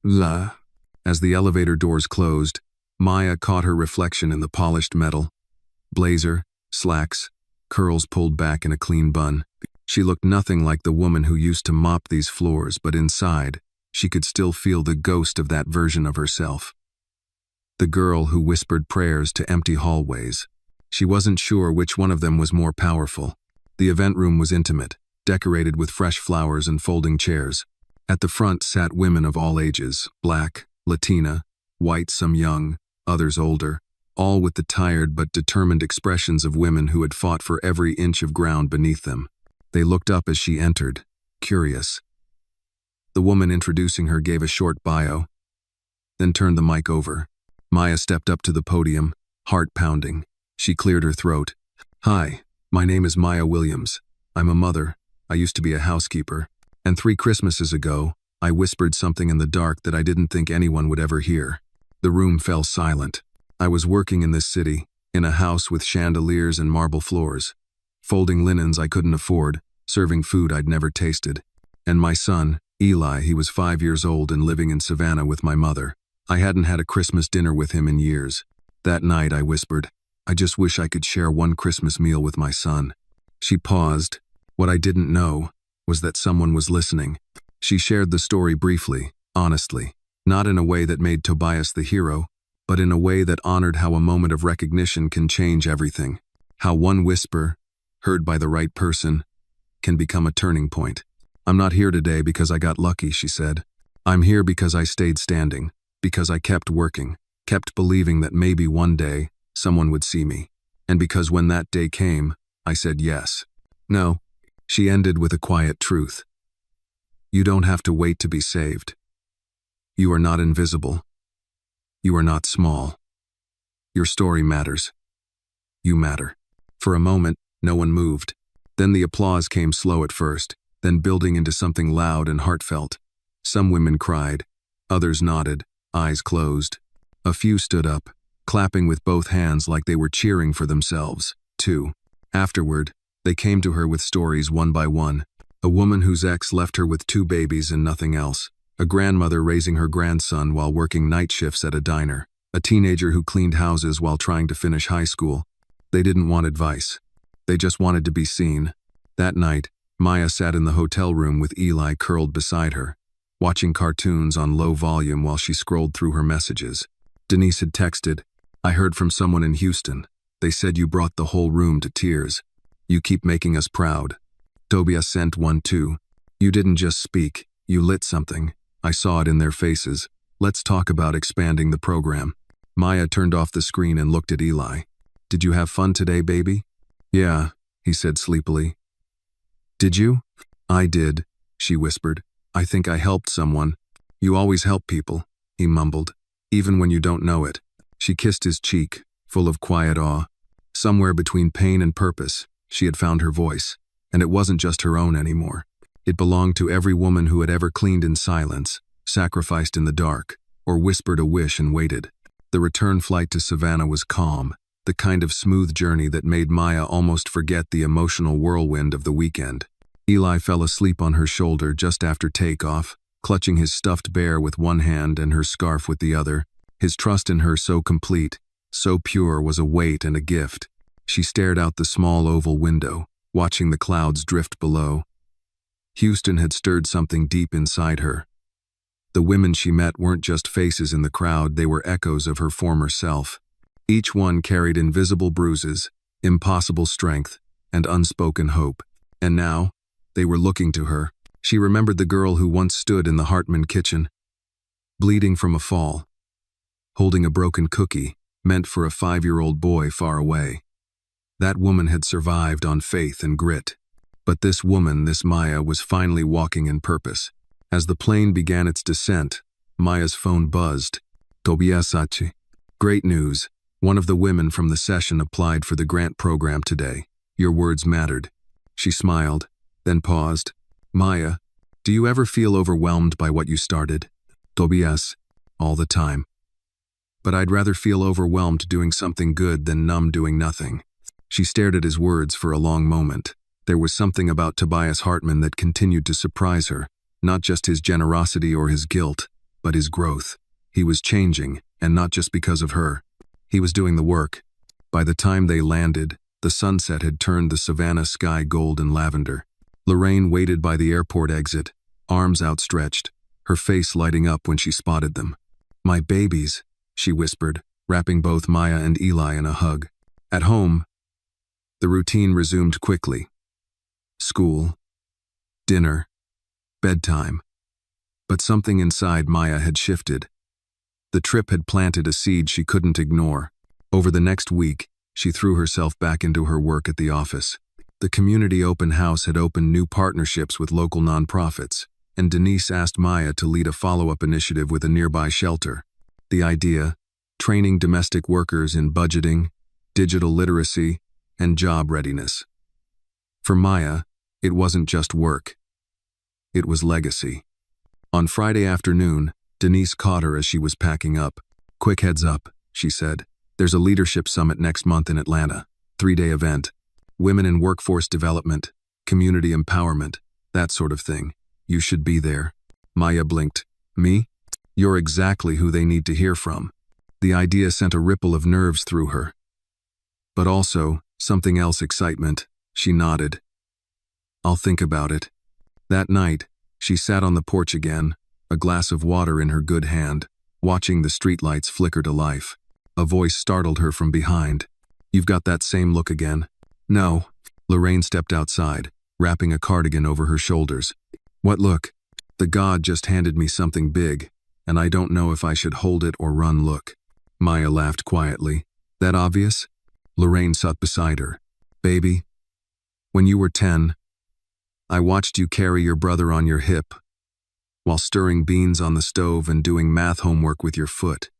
"La." As the elevator doors closed, Maya caught her reflection in the polished metal. Blazer, slacks, curls pulled back in a clean bun. She looked nothing like the woman who used to mop these floors, but inside, she could still feel the ghost of that version of herself. The girl who whispered prayers to empty hallways. She wasn't sure which one of them was more powerful. The event room was intimate, decorated with fresh flowers and folding chairs. At the front sat women of all ages, black, Latina, white, some young, others older, all with the tired but determined expressions of women who had fought for every inch of ground beneath them. They looked up as she entered, curious. The woman introducing her gave a short bio, then turned the mic over. Maya stepped up to the podium, heart pounding. She cleared her throat. "Hi, my name is Maya Williams. I'm a mother. I used to be a housekeeper. And 3 Christmases ago, I whispered something in the dark that I didn't think anyone would ever hear." The room fell silent. I was working in this city, in a house with chandeliers and marble floors, folding linens I couldn't afford, serving food I'd never tasted. And my son, Eli, he was 5 years old and living in Savannah with my mother. I hadn't had a Christmas dinner with him in years. That night I whispered, "I just wish I could share one Christmas meal with my son." She paused. What I didn't know was that someone was listening. She shared the story briefly, honestly, not in a way that made Tobias the hero, but in a way that honored how a moment of recognition can change everything. How one whisper, heard by the right person, can become a turning point. "I'm not here today because I got lucky," she said. "I'm here because I stayed standing, because I kept working, kept believing that maybe one day someone would see me. And because when that day came, I said yes." No, she ended with a quiet truth. You don't have to wait to be saved. You are not invisible. You are not small. Your story matters. You matter. For a moment, no one moved. Then the applause came slow at first, then building into something loud and heartfelt. Some women cried. Others nodded, eyes closed. A few stood up, clapping with both hands like they were cheering for themselves, too. Afterward, they came to her with stories one by one. A woman whose ex left her with 2 babies and nothing else. A grandmother raising her grandson while working night shifts at a diner. A teenager who cleaned houses while trying to finish high school. They didn't want advice. They just wanted to be seen. That night, Maya sat in the hotel room with Eli curled beside her, watching cartoons on low volume while she scrolled through her messages. Denise had texted, "I heard from someone in Houston. They said you brought the whole room to tears. You keep making us proud." Tobias sent one too. "You didn't just speak, you lit something. I saw it in their faces. Let's talk about expanding the program." Maya turned off the screen and looked at Eli. "Did you have fun today, baby?" "Yeah," he said sleepily. "Did you?" "I did," she whispered. "I think I helped someone." "You always help people," he mumbled, "even when you don't know it." She kissed his cheek, full of quiet awe. Somewhere between pain and purpose, she had found her voice, and it wasn't just her own anymore. It belonged to every woman who had ever cleaned in silence, sacrificed in the dark, or whispered a wish and waited. The return flight to Savannah was calm, the kind of smooth journey that made Maya almost forget the emotional whirlwind of the weekend. Eli fell asleep on her shoulder just after takeoff, clutching his stuffed bear with one hand and her scarf with the other. His trust in her so complete, so pure, was a weight and a gift. She stared out the small oval window, watching the clouds drift below. Houston had stirred something deep inside her. The women she met weren't just faces in the crowd, they were echoes of her former self. Each one carried invisible bruises, impossible strength, and unspoken hope. And now, they were looking to her. She remembered the girl who once stood in the Hartman kitchen, bleeding from a fall, holding a broken cookie meant for a 5-year-old boy far away. That woman had survived on faith and grit. But this woman, this Maya, was finally walking in purpose. As the plane began its descent, Maya's phone buzzed. "Tobias Sachi." "Great news. One of the women from the session applied for the grant program today. Your words mattered." She smiled, then paused. "Maya, do you ever feel overwhelmed by what you started?" "Tobias, all the time. But I'd rather feel overwhelmed doing something good than numb doing nothing." She stared at his words for a long moment. There was something about Tobias Hartman that continued to surprise her, not just his generosity or his guilt, but his growth. He was changing, and not just because of her. He was doing the work. By the time they landed, the sunset had turned the savannah sky gold and lavender. Lorraine waited by the airport exit, arms outstretched, her face lighting up when she spotted them. "My babies," she whispered, wrapping both Maya and Eli in a hug. At home, the routine resumed quickly. School, dinner, bedtime. But something inside Maya had shifted. The trip had planted a seed she couldn't ignore. Over the next week, she threw herself back into her work at the office. The community open house had opened new partnerships with local nonprofits, and Denise asked Maya to lead a follow-up initiative with a nearby shelter. The idea: training domestic workers in budgeting, digital literacy, and job readiness. For Maya, it wasn't just work. It was legacy. On Friday afternoon, Denise caught her as she was packing up. "Quick heads up," she said. "There's a leadership summit next month in Atlanta. 3-day event. Women in workforce development, community empowerment, that sort of thing. You should be there." Maya blinked. "Me? You're exactly who they need to hear from." The idea sent a ripple of nerves through her. But also, something else: excitement. She nodded. "I'll think about it." That night, she sat on the porch again, a glass of water in her good hand, watching the streetlights flicker to life. A voice startled her from behind. "You've got that same look again." "No." Lorraine stepped outside, wrapping a cardigan over her shoulders. "What look?" "The god just handed me something big, and I don't know if I should hold it or run. Look." Maya laughed quietly. "That obvious?" Lorraine sat beside her. "Baby, when you were 10, I watched you carry your brother on your hip, while stirring beans on the stove and doing math homework with your foot.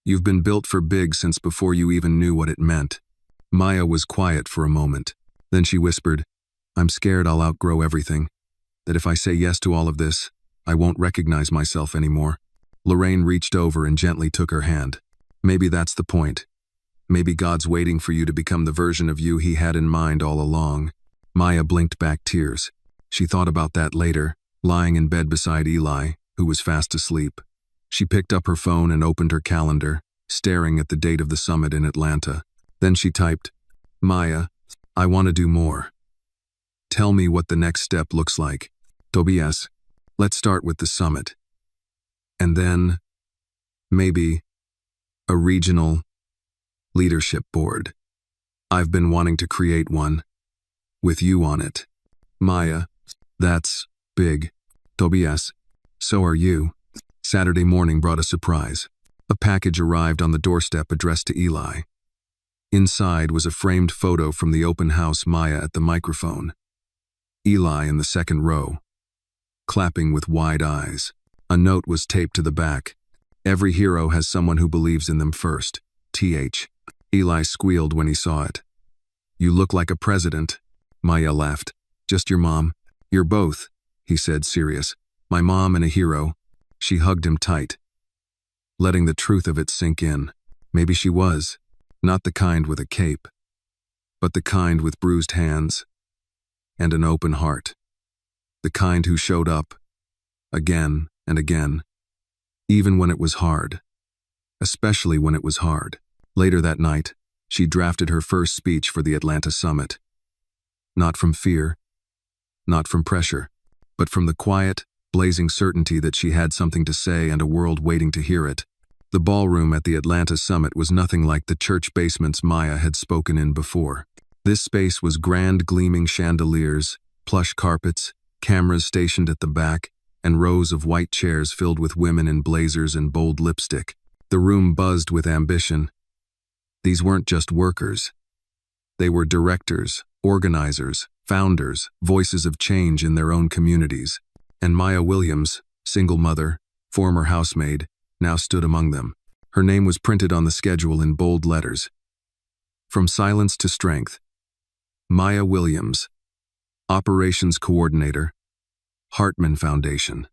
You've been built for big since before you even knew what it meant." Maya was quiet for a moment. Then she whispered, "I'm scared I'll outgrow everything. That if I say yes to all of this, I won't recognize myself anymore." Lorraine reached over and gently took her hand. "Maybe that's the point. Maybe God's waiting for you to become the version of you He had in mind all along." Maya blinked back tears. She thought about that later, lying in bed beside Eli, who was fast asleep. She picked up her phone and opened her calendar, staring at the date of the summit in Atlanta. Then she typed, "Maya, I want to do more. Tell me what the next step looks like. Tobias, let's start with the summit. And then, maybe, a regional leadership board. I've been wanting to create one, with you on it." Maya, "That's big." Tobias, "So are you." Saturday morning brought a surprise. A package arrived on the doorstep addressed to Eli. Inside was a framed photo from the open house, Maya at the microphone. Eli in the second row, clapping with wide eyes. A note was taped to the back. "Every hero has someone who believes in them first. TH. Eli squealed when he saw it. "You look like a president." Maya laughed. "Just your mom." "You're both," he said, serious. "My mom and a hero." She hugged him tight, letting the truth of it sink in. Maybe she was. Not the kind with a cape, but the kind with bruised hands and an open heart. The kind who showed up again and again, even when it was hard. Especially when it was hard. Later that night, she drafted her first speech for the Atlanta summit. Not from fear, not from pressure, but from the quiet, blazing certainty that she had something to say and a world waiting to hear it. The ballroom at the Atlanta summit was nothing like the church basements Maya had spoken in before. This space was grand, gleaming chandeliers, plush carpets, cameras stationed at the back, and rows of white chairs filled with women in blazers and bold lipstick. The room buzzed with ambition. These weren't just workers. They were directors, organizers, founders, voices of change in their own communities. And Maya Williams, single mother, former housemaid, now stood among them. Her name was printed on the schedule in bold letters. From silence to strength. Maya Williams, Operations Coordinator, Hartman Foundation.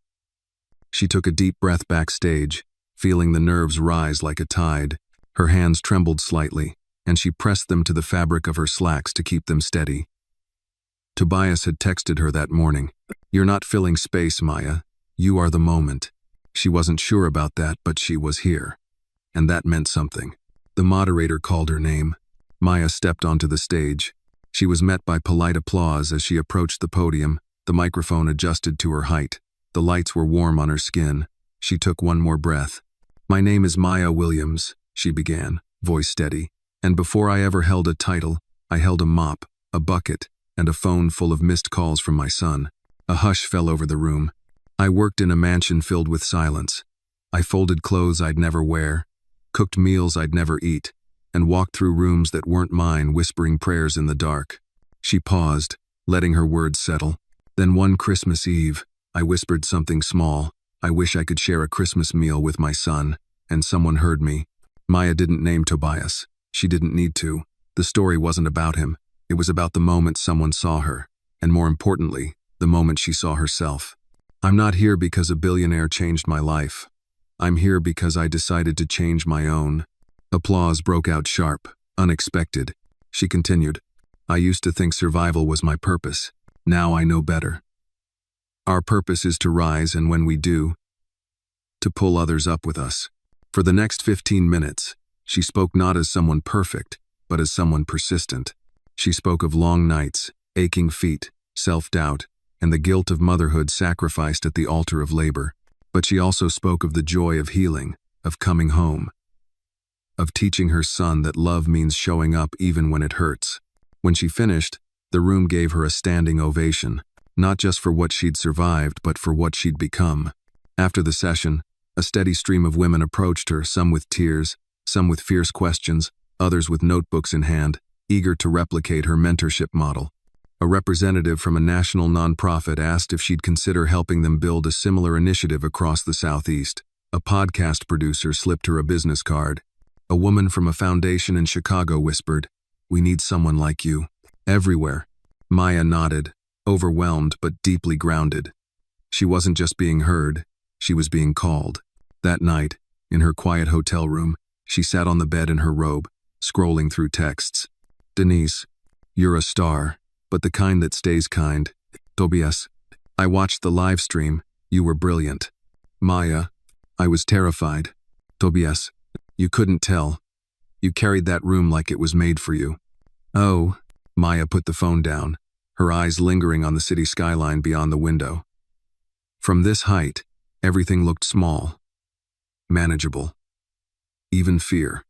She took a deep breath backstage, feeling the nerves rise like a tide. Her hands trembled slightly, and she pressed them to the fabric of her slacks to keep them steady. Tobias had texted her that morning. "You're not filling space, Maya. You are the moment." She wasn't sure about that, but she was here. And that meant something. The moderator called her name. Maya stepped onto the stage. She was met by polite applause as she approached the podium, the microphone adjusted to her height. The lights were warm on her skin. She took one more breath. "My name is Maya Williams," she began, voice steady. "And before I ever held a title, I held a mop, a bucket, and a phone full of missed calls from my son." A hush fell over the room. "I worked in a mansion filled with silence. I folded clothes I'd never wear, cooked meals I'd never eat, and walked through rooms that weren't mine, whispering prayers in the dark." She paused, letting her words settle. "Then one Christmas Eve, I whispered something small. I wish I could share a Christmas meal with my son, and someone heard me." Maya didn't name Tobias. She didn't need to. The story wasn't about him. It was about the moment someone saw her, and more importantly, the moment she saw herself. "I'm not here because a billionaire changed my life. I'm here because I decided to change my own." Applause broke out sharp, unexpected. She continued, "I used to think survival was my purpose. Now I know better. Our purpose is to rise, and when we do, to pull others up with us." For the next 15 minutes, she spoke not as someone perfect, but as someone persistent. She spoke of long nights, aching feet, self-doubt, and the guilt of motherhood sacrificed at the altar of labor. But she also spoke of the joy of healing, of coming home, of teaching her son that love means showing up even when it hurts. When she finished, the room gave her a standing ovation, not just for what she'd survived, but for what she'd become. After the session, a steady stream of women approached her, some with tears, some with fierce questions, others with notebooks in hand, eager to replicate her mentorship model. A representative from a national nonprofit asked if she'd consider helping them build a similar initiative across the Southeast. A podcast producer slipped her a business card. A woman from a foundation in Chicago whispered, "We need someone like you." Everywhere. Maya nodded, overwhelmed but deeply grounded. She wasn't just being heard, she was being called. That night, in her quiet hotel room, she sat on the bed in her robe, scrolling through texts. "Denise, you're a star, but the kind that stays kind." "Tobias, I watched the live stream. You were brilliant." "Maya, I was terrified." "Tobias, you couldn't tell. You carried that room like it was made for you." "Oh." Maya put the phone down, her eyes lingering on the city skyline beyond the window. From this height, everything looked small, manageable, even fear.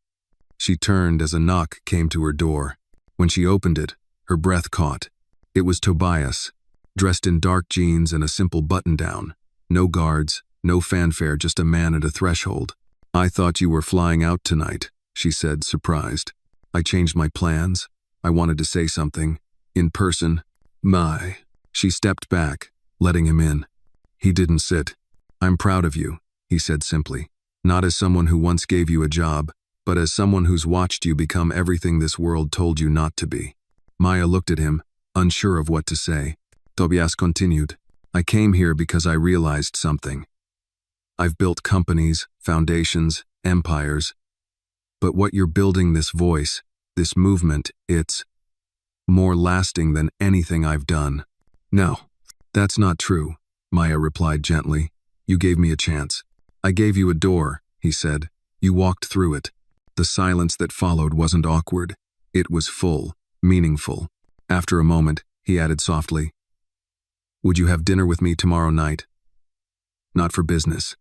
She turned as a knock came to her door. When she opened it, her breath caught. It was Tobias, dressed in dark jeans and a simple button-down. No guards, no fanfare, just a man at a threshold. "I thought you were flying out tonight," she said, surprised. "I changed my plans. I wanted to say something. In person." "My." She stepped back, letting him in. He didn't sit. "I'm proud of you," he said simply. "Not as someone who once gave you a job, but as someone who's watched you become everything this world told you not to be." Maya looked at him, unsure of what to say. Tobias continued, "I came here because I realized something. I've built companies, foundations, empires. But what you're building, this voice, this movement, it's more lasting than anything I've done." "No, that's not true," Maya replied gently. "You gave me a chance. I gave you a door," he said. "You walked through it. The silence that followed wasn't awkward. It was full, meaningful." After a moment, he added softly, "Would you have dinner with me tomorrow night? Not for business.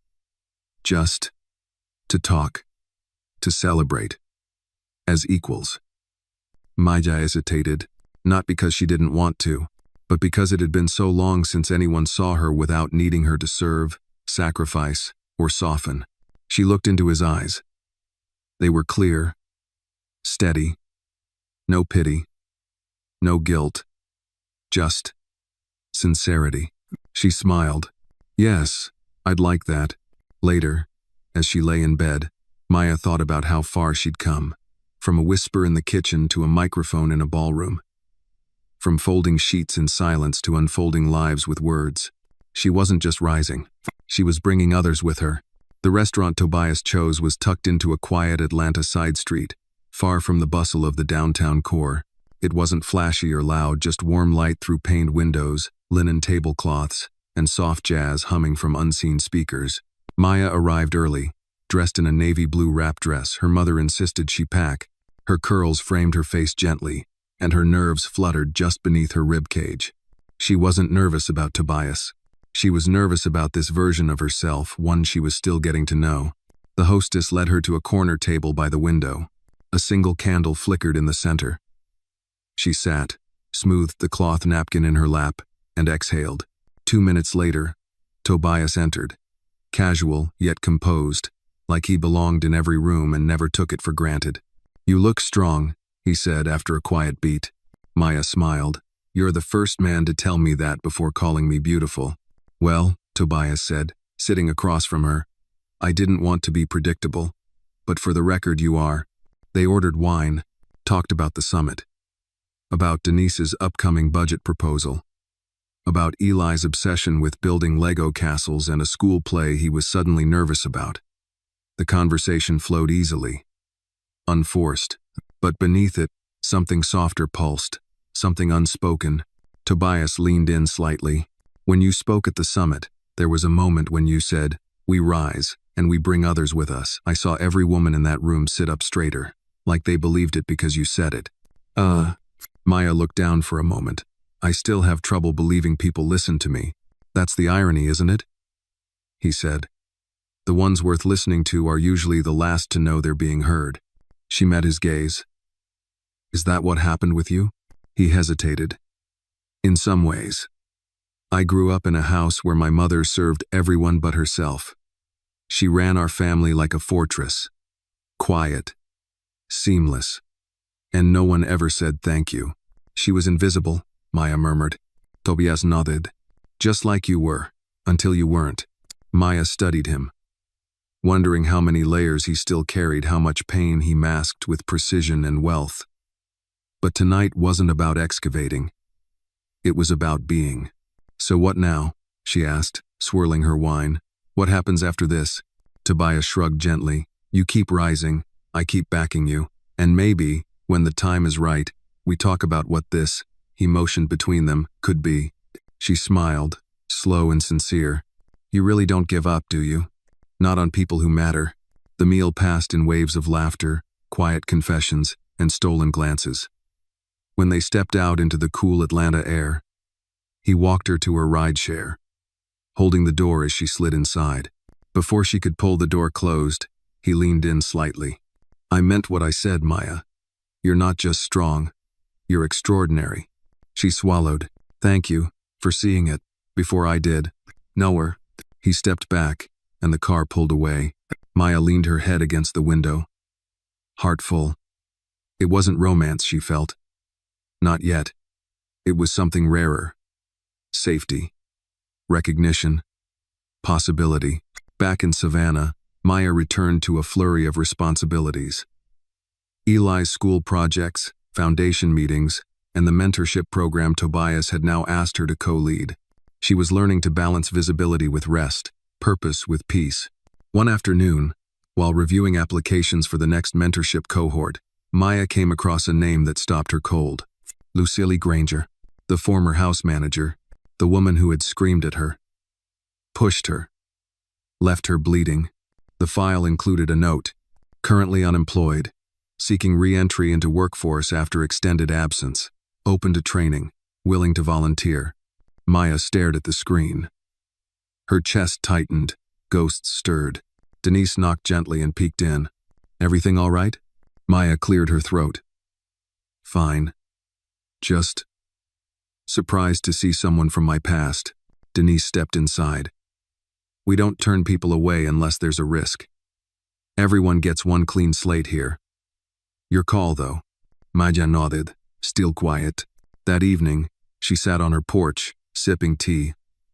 Just to talk, to celebrate, as equals." Maya hesitated, not because she didn't want to, but because it had been so long since anyone saw her without needing her to serve, sacrifice, or soften. She looked into his eyes. They were clear, steady, no pity, no guilt, just sincerity. She smiled. "Yes, I'd like that." Later, as she lay in bed, Maya thought about how far she'd come. From a whisper in the kitchen to a microphone in a ballroom. From folding sheets in silence to unfolding lives with words. She wasn't just rising. She was bringing others with her. The restaurant Tobias chose was tucked into a quiet Atlanta side street, far from the bustle of the downtown core. It wasn't flashy or loud, just warm light through paned windows, linen tablecloths, and soft jazz humming from unseen speakers. Maya arrived early, dressed in a navy blue wrap dress her mother insisted she pack. Her curls framed her face gently, and her nerves fluttered just beneath her rib cage. She wasn't nervous about Tobias. She was nervous about this version of herself, one she was still getting to know. The hostess led her to a corner table by the window. A single candle flickered in the center. She sat, smoothed the cloth napkin in her lap, and exhaled. 2 minutes later, Tobias entered. Casual, yet composed, like he belonged in every room and never took it for granted. "You look strong," he said after a quiet beat. Maya smiled. "You're the first man to tell me that before calling me beautiful." "Well," Tobias said, sitting across from her, "I didn't want to be predictable, but for the record you are." They ordered wine, talked about the summit, about Denise's upcoming budget proposal, about Eli's obsession with building Lego castles and a school play he was suddenly nervous about. The conversation flowed easily, unforced, but beneath it, something softer pulsed, something unspoken. Tobias leaned in slightly. "When you spoke at the summit, there was a moment when you said, 'We rise, and we bring others with us.' I saw every woman in that room sit up straighter, like they believed it because you said it." Maya looked down for a moment. "I still have trouble believing people listen to me. That's the irony, isn't it?" He said. "The ones worth listening to are usually the last to know they're being heard." She met his gaze. "Is that what happened with you?" He hesitated. "In some ways. I grew up in a house where my mother served everyone but herself. She ran our family like a fortress. Quiet. Seamless. And no one ever said thank you." "She was invisible," Maya murmured. Tobias nodded. "Just like you were, until you weren't." Maya studied him, wondering how many layers he still carried, how much pain he masked with precision and wealth. But tonight wasn't about excavating. It was about being. "So what now?" she asked, swirling her wine. "What happens after this?" Tobias shrugged gently. "You keep rising, I keep backing you, and maybe, when the time is right, we talk about what this," he motioned between them, "could be." She smiled, slow and sincere. "You really don't give up, do you? Not on people who matter." The meal passed in waves of laughter, quiet confessions, and stolen glances. When they stepped out into the cool Atlanta air, he walked her to her rideshare, holding the door as she slid inside. Before she could pull the door closed, he leaned in slightly. "I meant what I said, Maya. You're not just strong, you're extraordinary." She swallowed. "Thank you for seeing it before I did." "Nowhere." He stepped back, and the car pulled away. Maya leaned her head against the window, heart full. It wasn't romance she felt. Not yet. It was something rarer. Safety. Recognition. Possibility. Back in Savannah, Maya returned to a flurry of responsibilities. Eli's school projects, foundation meetings, and the mentorship program Tobias had now asked her to co-lead. She was learning to balance visibility with rest, purpose with peace. One afternoon, while reviewing applications for the next mentorship cohort, Maya came across a name that stopped her cold. Lucille Granger, the former house manager, the woman who had screamed at her, pushed her, left her bleeding. The file included a note: currently unemployed, seeking re-entry into workforce after extended absence, open to training, willing to volunteer. Maya stared at the screen. Her chest tightened, ghosts stirred. Denise knocked gently and peeked in. "Everything all right?" Maya cleared her throat. "Fine. Just surprised to see someone from my past." Denise stepped inside. "We don't turn people away unless there's a risk. Everyone gets one clean slate here." "Your call, though." Maya nodded, still quiet. That evening, she sat on her porch, sipping tea,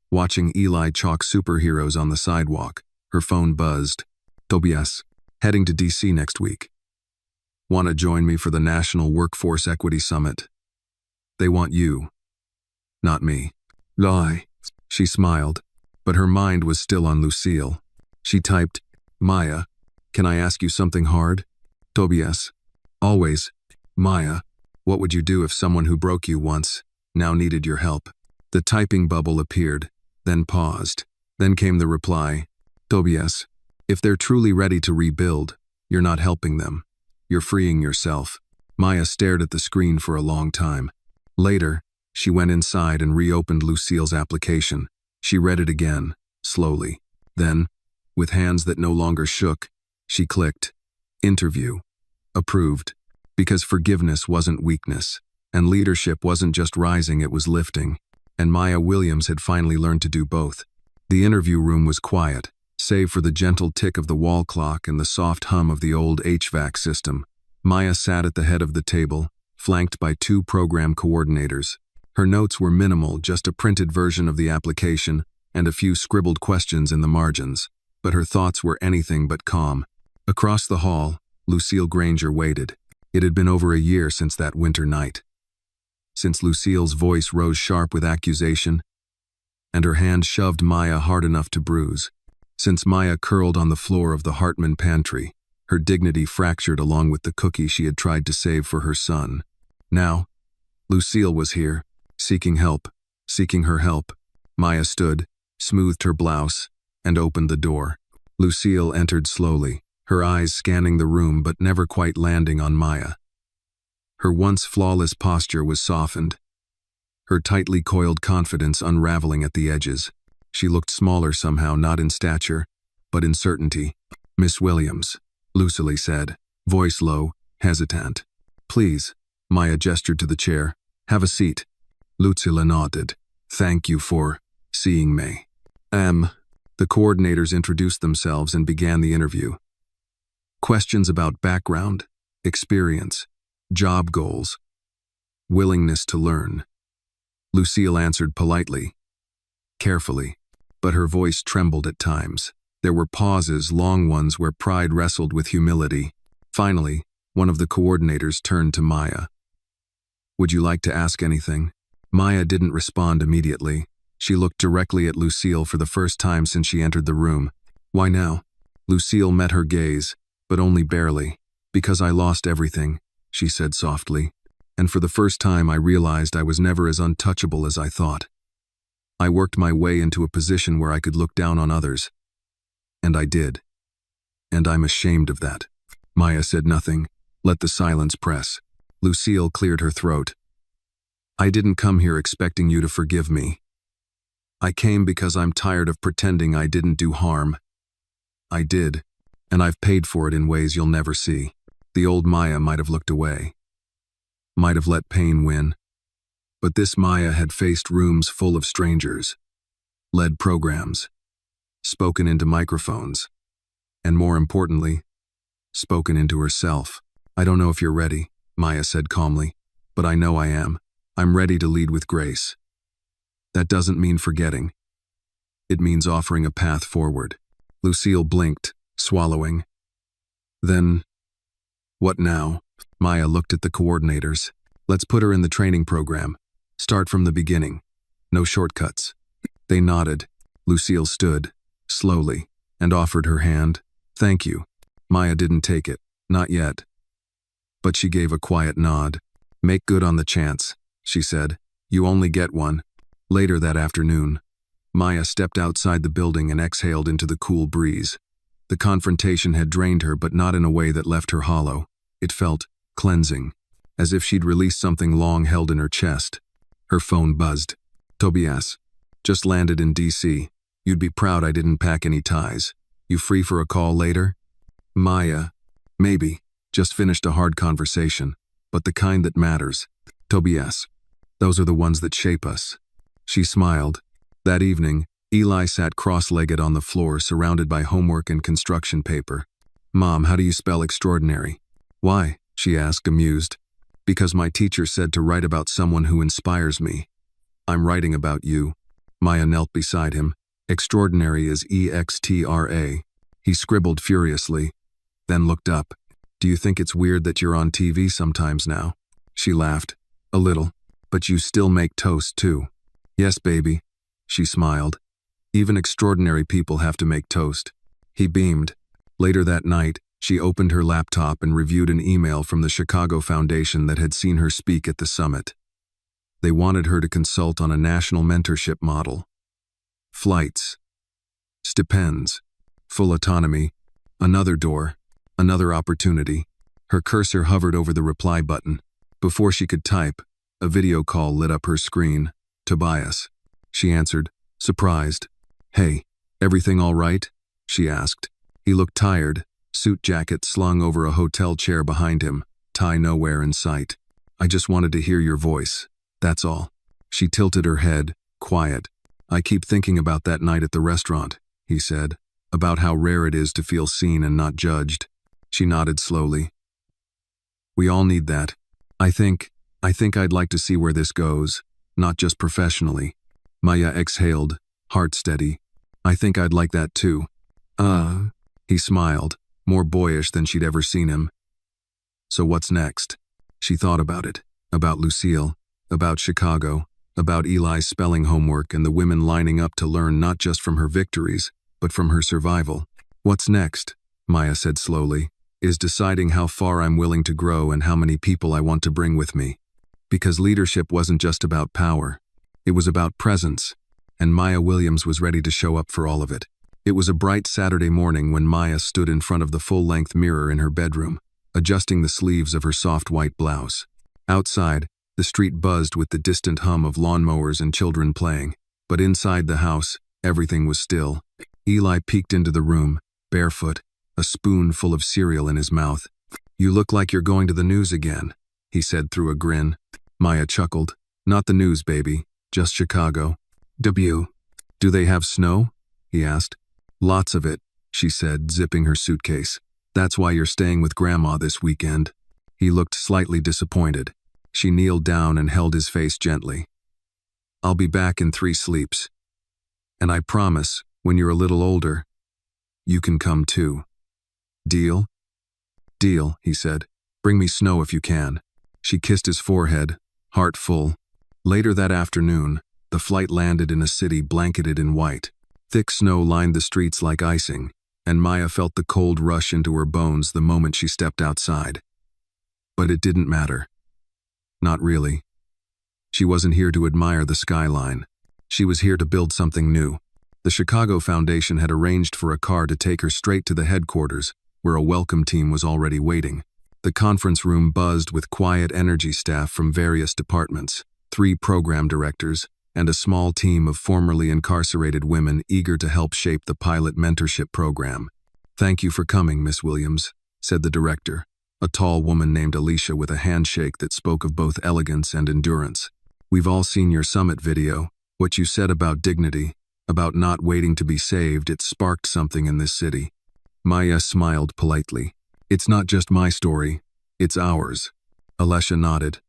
watching Eli chalk superheroes on the sidewalk. Her phone buzzed. "Tobias, heading to DC next week. Want to join me for the National Workforce Equity Summit? They want you, not me." "Lie." She smiled, but her mind was still on Lucille. She typed, "Maya, can I ask you something hard?" "Tobias." "Always." "Maya, what would you do if someone who broke you once now needed your help?" The typing bubble appeared, then paused. Then came the reply, Tobias, if they're truly ready to rebuild, you're not helping them. You're freeing yourself. Maya stared at the screen for a long time. Later, she went inside and reopened Lucille's application. She read it again, slowly. Then, with hands that no longer shook, she clicked, Interview. Approved. Because forgiveness wasn't weakness, and leadership wasn't just rising, it was lifting. And Maya Williams had finally learned to do both. The interview room was quiet, save for the gentle tick of the wall clock and the soft hum of the old HVAC system. Maya sat at the head of the table, flanked by two program coordinators. Her notes were minimal, just a printed version of the application and a few scribbled questions in the margins. But her thoughts were anything but calm. Across the hall, Lucille Granger waited. It had been over a year since that winter night. Since Lucille's voice rose sharp with accusation, and her hand shoved Maya hard enough to bruise. Since Maya curled on the floor of the Hartman pantry, her dignity fractured along with the cookie she had tried to save for her son. Now, Lucille was here, seeking help, seeking her help. Maya stood, smoothed her blouse, and opened the door. Lucille entered slowly, her eyes scanning the room but never quite landing on Maya. Her once flawless posture was softened, her tightly coiled confidence unraveling at the edges. She looked smaller somehow, not in stature, but in certainty. "Miss Williams," Lucille said, voice low, hesitant. "Please." Maya gestured to the chair. "Have a seat." Lucille nodded. "Thank you for seeing me." The coordinators introduced themselves and began the interview. Questions about background, experience, job goals, willingness to learn. Lucille answered politely, carefully, but her voice trembled at times. There were pauses, long ones, where pride wrestled with humility. Finally, one of the coordinators turned to Maya. "Would you like to ask anything?" Maya didn't respond immediately. She looked directly at Lucille for the first time since she entered the room. "Why now?" Lucille met her gaze, but only barely. "Because I lost everything," she said softly. "And for the first time I realized I was never as untouchable as I thought. I worked my way into a position where I could look down on others. And I did. And I'm ashamed of that." Maya said nothing, let the silence press. Lucille cleared her throat. "I didn't come here expecting you to forgive me. I came because I'm tired of pretending I didn't do harm. I did, and I've paid for it in ways you'll never see." The old Maya might have looked away, might have let pain win. But this Maya had faced rooms full of strangers, led programs, spoken into microphones, and more importantly, spoken into herself. "I don't know if you're ready," Maya said calmly, "but I know I am. I'm ready to lead with grace. That doesn't mean forgetting. It means offering a path forward." Lucille blinked, swallowing. "Then, what now?" Maya looked at the coordinators. "Let's put her in the training program. Start from the beginning. No shortcuts." They nodded. Lucille stood, slowly, and offered her hand. "Thank you." Maya didn't take it, not yet. But she gave a quiet nod. "Make good on the chance," she said. "You only get one." Later that afternoon, Maya stepped outside the building and exhaled into the cool breeze. The confrontation had drained her, but not in a way that left her hollow. It felt cleansing, as if she'd released something long held in her chest. Her phone buzzed. "Tobias, just landed in DC. You'd be proud I didn't pack any ties. You free for a call later?" "Maya, maybe. Just finished a hard conversation, but the kind that matters. Tobias, those are the ones that shape us." She smiled. That evening, Eli sat cross-legged on the floor, surrounded by homework and construction paper. "Mom, how do you spell extraordinary?" "Why?" she asked, amused. "Because my teacher said to write about someone who inspires me. I'm writing about you." Maya knelt beside him. "Extraordinary is EXTRA. He scribbled furiously, then looked up. "Do you think it's weird that you're on TV sometimes now?" She laughed. "A little. But you still make toast, too." "Yes, baby." She smiled. "Even extraordinary people have to make toast." He beamed. Later that night, she opened her laptop and reviewed an email from the Chicago Foundation that had seen her speak at the summit. They wanted her to consult on a national mentorship model. Flights, stipends, full autonomy, another door, another opportunity. Her cursor hovered over the reply button. Before she could type, a video call lit up her screen. Tobias. She answered, surprised. Hey, everything all right? She asked. He looked tired, suit jacket slung over a hotel chair behind him, tie nowhere in sight. I just wanted to hear your voice. That's all. She tilted her head, quiet. I keep thinking about that night at the restaurant, he said, about how rare it is to feel seen and not judged. She nodded slowly. We all need that. I think I'd like to see where this goes, not just professionally. Maya exhaled, heart steady. I think I'd like that too. He smiled, more boyish than she'd ever seen him. So what's next? She thought about it, about Lucille, about Chicago, about Eli's spelling homework and the women lining up to learn not just from her victories, but from her survival. What's next, Maya said slowly, is deciding how far I'm willing to grow and how many people I want to bring with me. Because leadership wasn't just about power. It was about presence, and Maya Williams was ready to show up for all of it. It was a bright Saturday morning when Maya stood in front of the full-length mirror in her bedroom, adjusting the sleeves of her soft white blouse. Outside, the street buzzed with the distant hum of lawnmowers and children playing, but inside the house, everything was still. Eli peeked into the room, barefoot, a spoon full of cereal in his mouth. You look like you're going to the news again, he said through a grin. Maya chuckled. Not the news, baby, just Chicago. Do they have snow? He asked. Lots of it, she said, zipping her suitcase. That's why you're staying with Grandma this weekend. He looked slightly disappointed. She kneeled down and held his face gently. I'll be back in 3 sleeps. And I promise, when you're a little older, you can come too. Deal? Deal, he said. Bring me snow if you can. She kissed his forehead, heart full. Later that afternoon, the flight landed in a city blanketed in white. Thick snow lined the streets like icing, and Maya felt the cold rush into her bones the moment she stepped outside. But it didn't matter. Not really. She wasn't here to admire the skyline. She was here to build something new. The Chicago Foundation had arranged for a car to take her straight to the headquarters, where a welcome team was already waiting. The conference room buzzed with quiet energy staff from various departments, 3 program directors, and a small team of formerly incarcerated women eager to help shape the pilot mentorship program. Thank you for coming, Miss Williams, said the director, a tall woman named Alicia with a handshake that spoke of both elegance and endurance. We've all seen your summit video. What you said about dignity, about not waiting to be saved, it sparked something in this city. Maya smiled politely. It's not just my story, it's ours. Alicia nodded.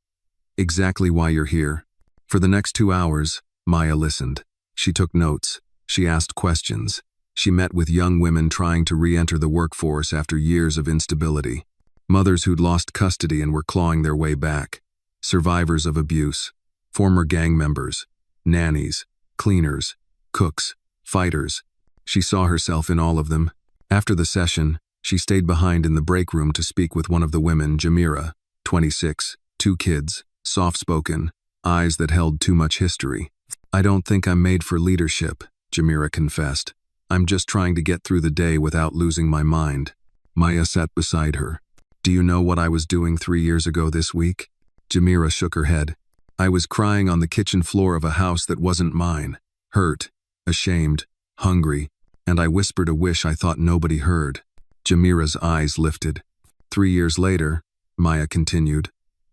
Exactly why you're here. For the next 2 hours, Maya listened. She took notes. She asked questions. She met with young women trying to re-enter the workforce after years of instability. Mothers who'd lost custody and were clawing their way back. Survivors of abuse. Former gang members. Nannies. Cleaners. Cooks. Fighters. She saw herself in all of them. After the session, she stayed behind in the break room to speak with one of the women, Jamira, 26, 2 kids, soft-spoken, eyes that held too much history. I don't think I'm made for leadership, Jamira confessed. I'm just trying to get through the day without losing my mind. Maya sat beside her. Do you know what I was doing 3 years ago this week? Jamira shook her head. I was crying on the kitchen floor of a house that wasn't mine, hurt, ashamed, hungry, and I whispered a wish I thought nobody heard. Jamira's eyes lifted. 3 years later, Maya continued,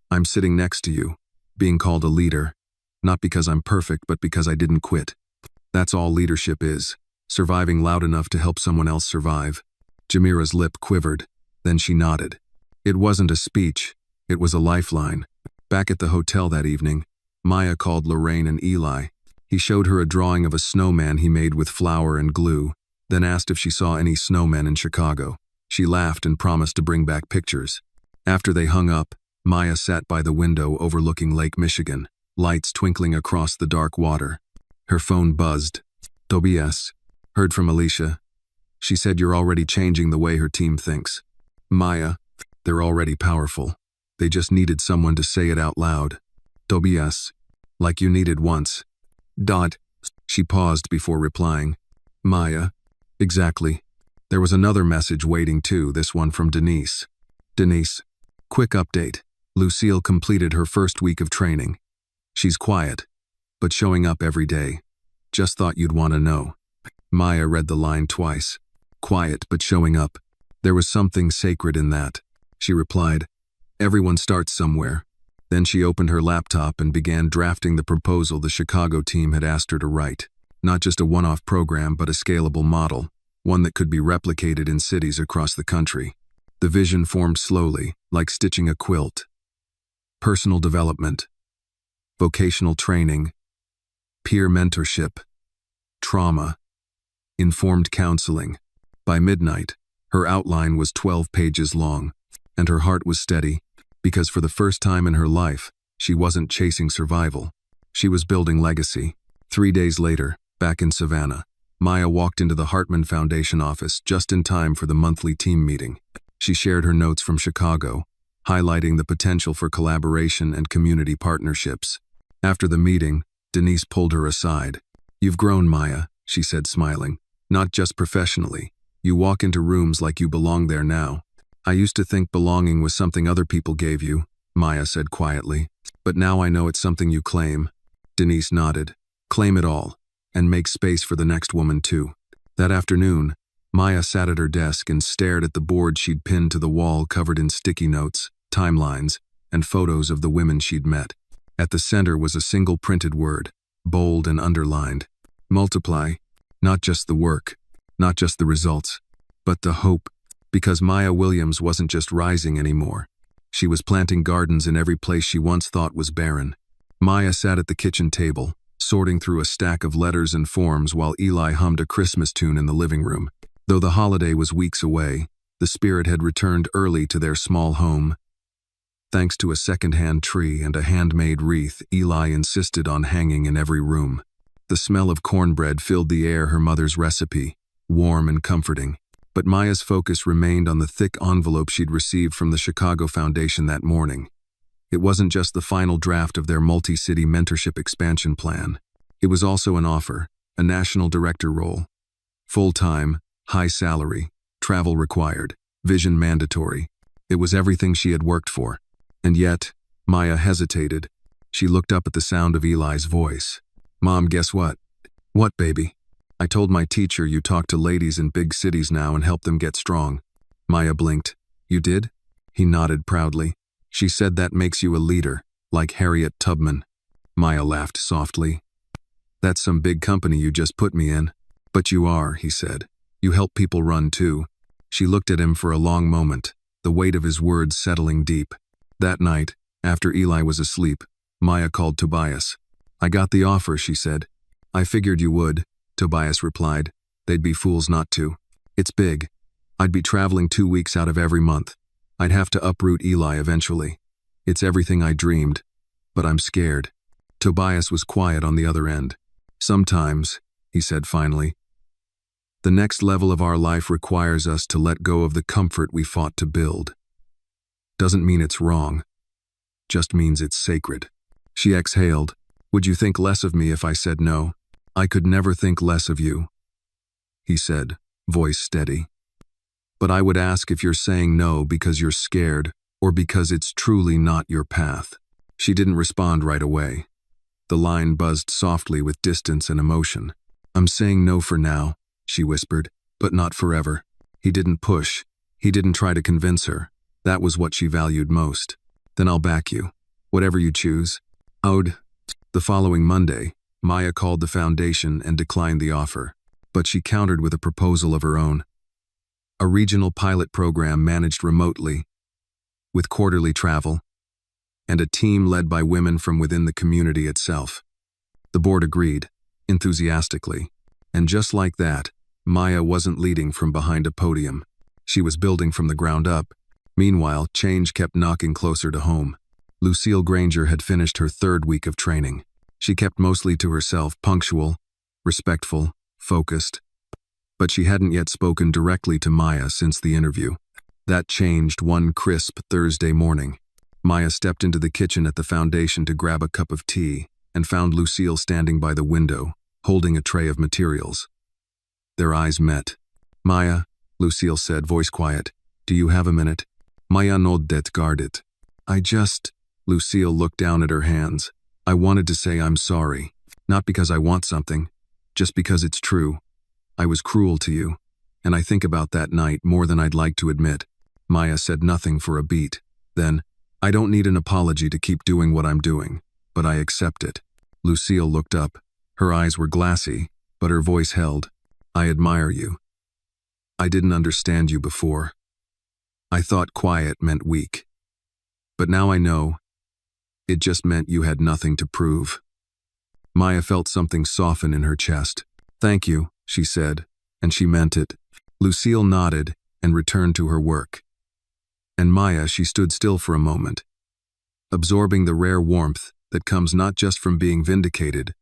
I'm sitting next to you, being called a leader, not because I'm perfect, but because I didn't quit. That's all leadership is, surviving loud enough to help someone else survive. Jamira's lip quivered, then she nodded. It wasn't a speech, it was a lifeline. Back at the hotel that evening, Maya called Lorraine and Eli. He showed her a drawing of a snowman he made with flour and glue, then asked if she saw any snowmen in Chicago. She laughed and promised to bring back pictures. After they hung up, Maya sat by the window overlooking Lake Michigan, lights twinkling across the dark water. Her phone buzzed. Tobias. Heard from Alicia. She said you're already changing the way her team thinks. Maya. They're already powerful. They just needed someone to say it out loud. Tobias. Like you needed once. Dot. She paused before replying. Maya. Exactly. There was another message waiting too, this one from Denise. Denise, quick update. Lucille completed her first week of training. She's quiet, but showing up every day. Just thought you'd want to know. Maya read the line twice. Quiet, but showing up. There was something sacred in that. She replied, everyone starts somewhere. Then she opened her laptop and began drafting the proposal the Chicago team had asked her to write. Not just a one-off program, but a scalable model, one that could be replicated in cities across the country. The vision formed slowly, like stitching a quilt. Personal development, vocational training, peer mentorship, trauma, informed counseling. By midnight, her outline was 12 pages long, and her heart was steady, because for the first time in her life, she wasn't chasing survival. She was building legacy. 3 days later, back in Savannah, Maya walked into the Hartman Foundation office just in time for the monthly team meeting. She shared her notes from Chicago, highlighting the potential for collaboration and community partnerships. After the meeting, Denise pulled her aside. You've grown, Maya, she said, smiling. Not just professionally. You walk into rooms like you belong there now. I used to think belonging was something other people gave you, Maya said quietly. But now I know it's something you claim. Denise nodded. Claim it all, and make space for the next woman too. That afternoon, Maya sat at her desk and stared at the board she'd pinned to the wall covered in sticky notes, timelines, and photos of the women she'd met. At the center was a single printed word, bold and underlined. Multiply. Not just the work, not just the results, but the hope. Because Maya Williams wasn't just rising anymore. She was planting gardens in every place she once thought was barren. Maya sat at the kitchen table, sorting through a stack of letters and forms while Eli hummed a Christmas tune in the living room. Though the holiday was weeks away, the spirit had returned early to their small home. Thanks to a second-hand tree and a handmade wreath Eli insisted on hanging in every room. The smell of cornbread filled the air, her mother's recipe, warm and comforting. But Maya's focus remained on the thick envelope she'd received from the Chicago Foundation that morning. It wasn't just the final draft of their multi-city mentorship expansion plan. It was also an offer, a national director role. Full-time, high salary, travel required, vision mandatory. It was everything she had worked for. And yet, Maya hesitated. She looked up at the sound of Eli's voice. Mom, guess what? What, baby? I told my teacher you talk to ladies in big cities now and help them get strong. Maya blinked. You did? He nodded proudly. She said that makes you a leader, like Harriet Tubman. Maya laughed softly. That's some big company you just put me in. But you are, he said. You help people run too. She looked at him for a long moment, the weight of his words settling deep. That night, after Eli was asleep, Maya called Tobias. I got the offer, she said. I figured you would, Tobias replied. They'd be fools not to. It's big. I'd be traveling 2 weeks out of every month. I'd have to uproot Eli eventually. It's everything I dreamed, but I'm scared. Tobias was quiet on the other end. Sometimes, he said finally, the next level of our life requires us to let go of the comfort we fought to build. Doesn't mean it's wrong, just means it's sacred. She exhaled. Would you think less of me if I said no? I could never think less of you, he said, voice steady. But I would ask if you're saying no because you're scared or because it's truly not your path. She didn't respond right away. The line buzzed softly with distance and emotion. I'm saying no for now, she whispered, but not forever. He didn't push. He didn't try to convince her. That was what she valued most. Then I'll back you. Whatever you choose. The following Monday, Maya called the foundation and declined the offer. But she countered with a proposal of her own. A regional pilot program managed remotely, with quarterly travel, and a team led by women from within the community itself. The board agreed, enthusiastically. And just like that, Maya wasn't leading from behind a podium. She was building from the ground up. Meanwhile, change kept knocking closer to home. Lucille Granger had finished her 3rd week of training. She kept mostly to herself, punctual, respectful, focused. But she hadn't yet spoken directly to Maya since the interview. That changed one crisp Thursday morning. Maya stepped into the kitchen at the foundation to grab a cup of tea and found Lucille standing by the window, holding a tray of materials. Their eyes met. Maya, Lucille said, voice quiet. Do you have a minute? Maya nodded, guarded. Lucille looked down at her hands. I wanted to say I'm sorry. Not because I want something, just because it's true. I was cruel to you, and I think about that night more than I'd like to admit. Maya said nothing for a beat. Then, I don't need an apology to keep doing what I'm doing, but I accept it. Lucille looked up. Her eyes were glassy, but her voice held. I admire you. I didn't understand you before. I thought quiet meant weak. But now I know. It just meant you had nothing to prove. Maya felt something soften in her chest. Thank you, she said, and she meant it. Lucille nodded and returned to her work. And Maya, she stood still for a moment, absorbing the rare warmth that comes not just from being vindicated,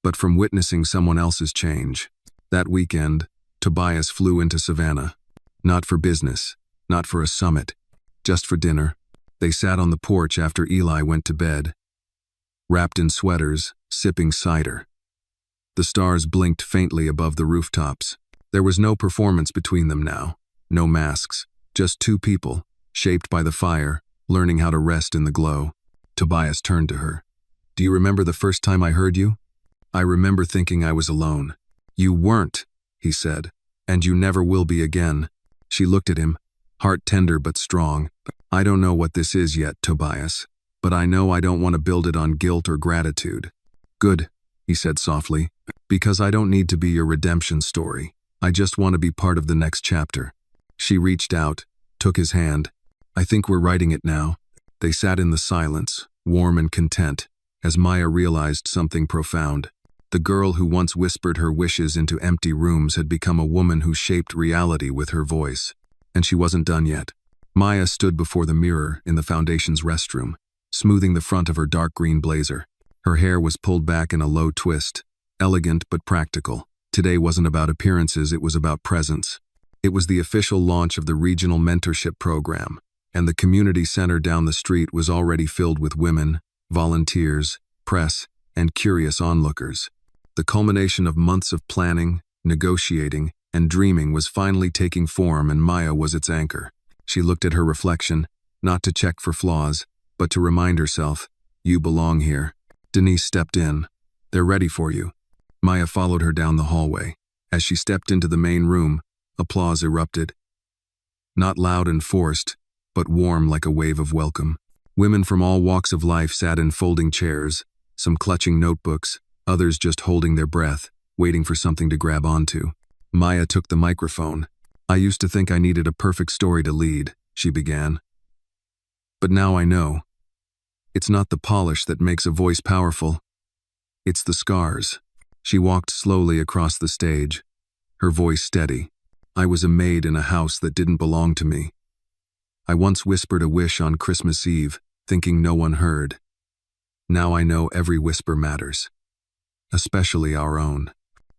but from witnessing someone else's change. That weekend, Tobias flew into Savannah. Not for business, not for a summit, just for dinner. They sat on the porch after Eli went to bed, wrapped in sweaters, sipping cider. The stars blinked faintly above the rooftops. There was no performance between them now, no masks, just two people, shaped by the fire, learning how to rest in the glow. Tobias turned to her. Do you remember the first time I heard you? I remember thinking I was alone. You weren't, he said, and you never will be again. She looked at him, heart tender but strong. I don't know what this is yet, Tobias, but I know I don't want to build it on guilt or gratitude. Good, he said softly, because I don't need to be your redemption story. I just want to be part of the next chapter. She reached out, took his hand. I think we're writing it now. They sat in the silence, warm and content, as Maya realized something profound. The girl who once whispered her wishes into empty rooms had become a woman who shaped reality with her voice. And she wasn't done yet. Maya stood before the mirror in the Foundation's restroom, smoothing the front of her dark green blazer. Her hair was pulled back in a low twist, elegant but practical. Today wasn't about appearances, it was about presence. It was the official launch of the regional mentorship program, and the community center down the street was already filled with women, volunteers, press, and curious onlookers. The culmination of months of planning, negotiating, and dreaming was finally taking form, and Maya was its anchor. She looked at her reflection, not to check for flaws, but to remind herself, you belong here. Denise stepped in. They're ready for you. Maya followed her down the hallway. As she stepped into the main room, applause erupted. Not loud and forced, but warm like a wave of welcome. Women from all walks of life sat in folding chairs, some clutching notebooks, others just holding their breath, waiting for something to grab onto. Maya took the microphone. I used to think I needed a perfect story to lead, she began. But now I know. It's not the polish that makes a voice powerful. It's the scars. She walked slowly across the stage, her voice steady. I was a maid in a house that didn't belong to me. I once whispered a wish on Christmas Eve, thinking no one heard. Now I know every whisper matters. Especially our own.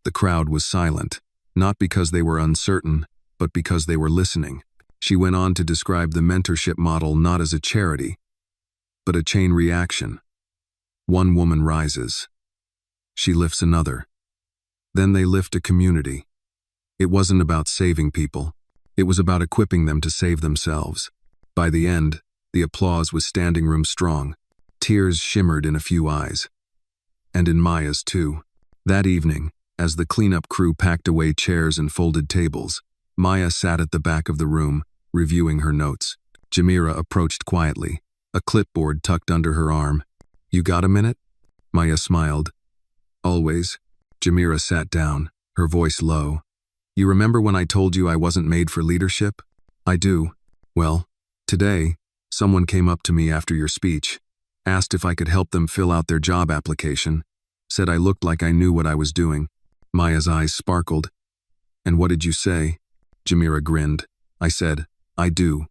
The crowd was silent, not because they were uncertain, but because they were listening. She went on to describe the mentorship model not as a charity, but a chain reaction. One woman rises. She lifts another. Then they lift a community. It wasn't about saving people. It was about equipping them to save themselves. By the end, the applause was standing room strong. Tears shimmered in a few eyes. And in Maya's too. That evening, as the cleanup crew packed away chairs and folded tables, Maya sat at the back of the room, reviewing her notes. Jamira approached quietly, a clipboard tucked under her arm. You got a minute? Maya smiled. Always. Jamira sat down, her voice low. You remember when I told you I wasn't made for leadership? I do. Well, today, someone came up to me after your speech, asked if I could help them fill out their job application, said I looked like I knew what I was doing. Maya's eyes sparkled. And what did you say? Jamira grinned. I said, I do.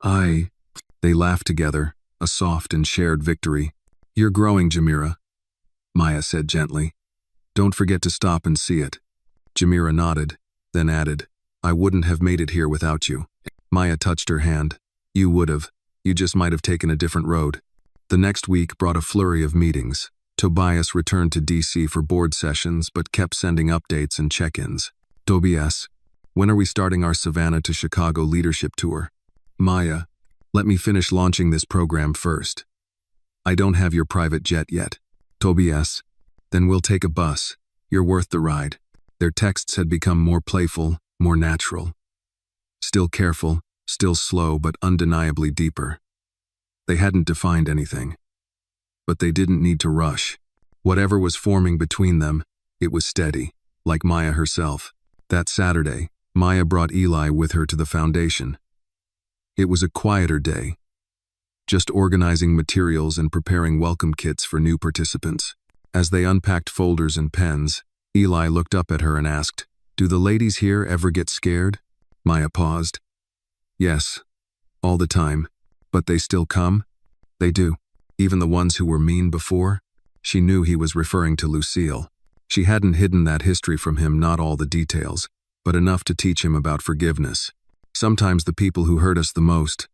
They laughed together, a soft and shared victory. You're growing, Jamira, Maya said gently. Don't forget to stop and see it. Jamira nodded, then added, I wouldn't have made it here without you. Maya touched her hand. You would have. You just might have taken a different road. The next week brought a flurry of meetings. Tobias returned to DC for board sessions but kept sending updates and check-ins. Tobias, When are we starting our Savannah to Chicago leadership tour? Maya, let me finish launching this program first. I don't have your private jet yet. Tobias, then we'll take a bus. You're worth the ride. Their texts had become more playful, more natural. Still careful, still slow, but undeniably deeper. They hadn't defined anything. But they didn't need to rush. Whatever was forming between them, it was steady, like Maya herself. That Saturday, Maya brought Eli with her to the foundation. It was a quieter day, just organizing materials and preparing welcome kits for new participants. As they unpacked folders and pens, Eli looked up at her and asked, "Do the ladies here ever get scared?" Maya paused. "Yes, all the time. But they still come?" "They do. Even the ones who were mean before?" She knew he was referring to Lucille. She hadn't hidden that history from him, not all the details, but enough to teach him about forgiveness. "Sometimes the people who hurt us the most,"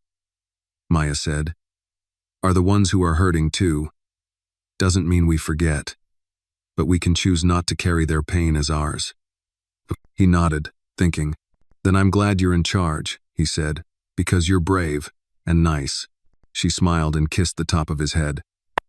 Maya said, "are the ones who are hurting too. Doesn't mean we forget, but we can choose not to carry their pain as ours." He nodded, thinking. "Then I'm glad you're in charge," he said, "because you're brave and nice." She smiled and kissed the top of his head.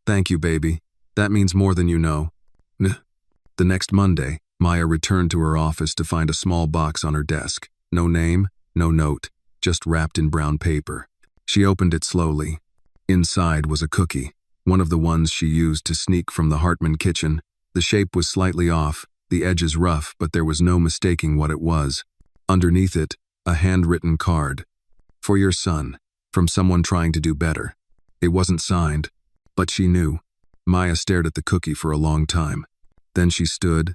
"Thank you, baby. That means more than you know." The next Monday, Maya returned to her office to find a small box on her desk. No name, no note, just wrapped in brown paper. She opened it slowly. Inside was a cookie, one of the ones she used to sneak from the Hartman kitchen. The shape was slightly off, the edges rough, but there was no mistaking what it was. Underneath it, a handwritten card. "For your son, from someone trying to do better." It wasn't signed, but she knew. Maya stared at the cookie for a long time. Then she stood,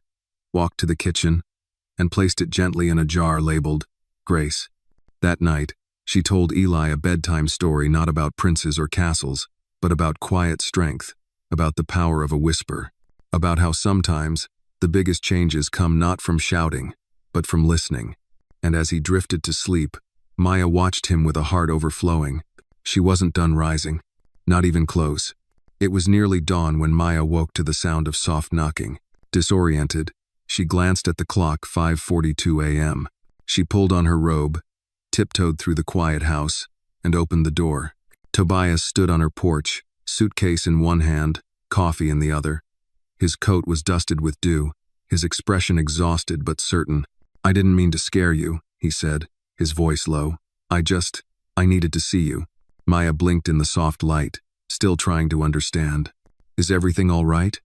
walked to the kitchen, and placed it gently in a jar labeled Grace. That night, she told Eli a bedtime story not about princes or castles, but about quiet strength, about the power of a whisper, about how sometimes the biggest changes come not from shouting, but from listening. And as he drifted to sleep, Maya watched him with a heart overflowing. She wasn't done rising, not even close. It was nearly dawn when Maya woke to the sound of soft knocking. Disoriented, she glanced at the clock, 5:42 a.m. She pulled on her robe, tiptoed through the quiet house, and opened the door. Tobias stood on her porch, suitcase in one hand, coffee in the other. His coat was dusted with dew, his expression exhausted but certain. "I didn't mean to scare you," he said, his voice low. I needed to see you." Maya blinked in the soft light, still trying to understand. "Is everything all right?"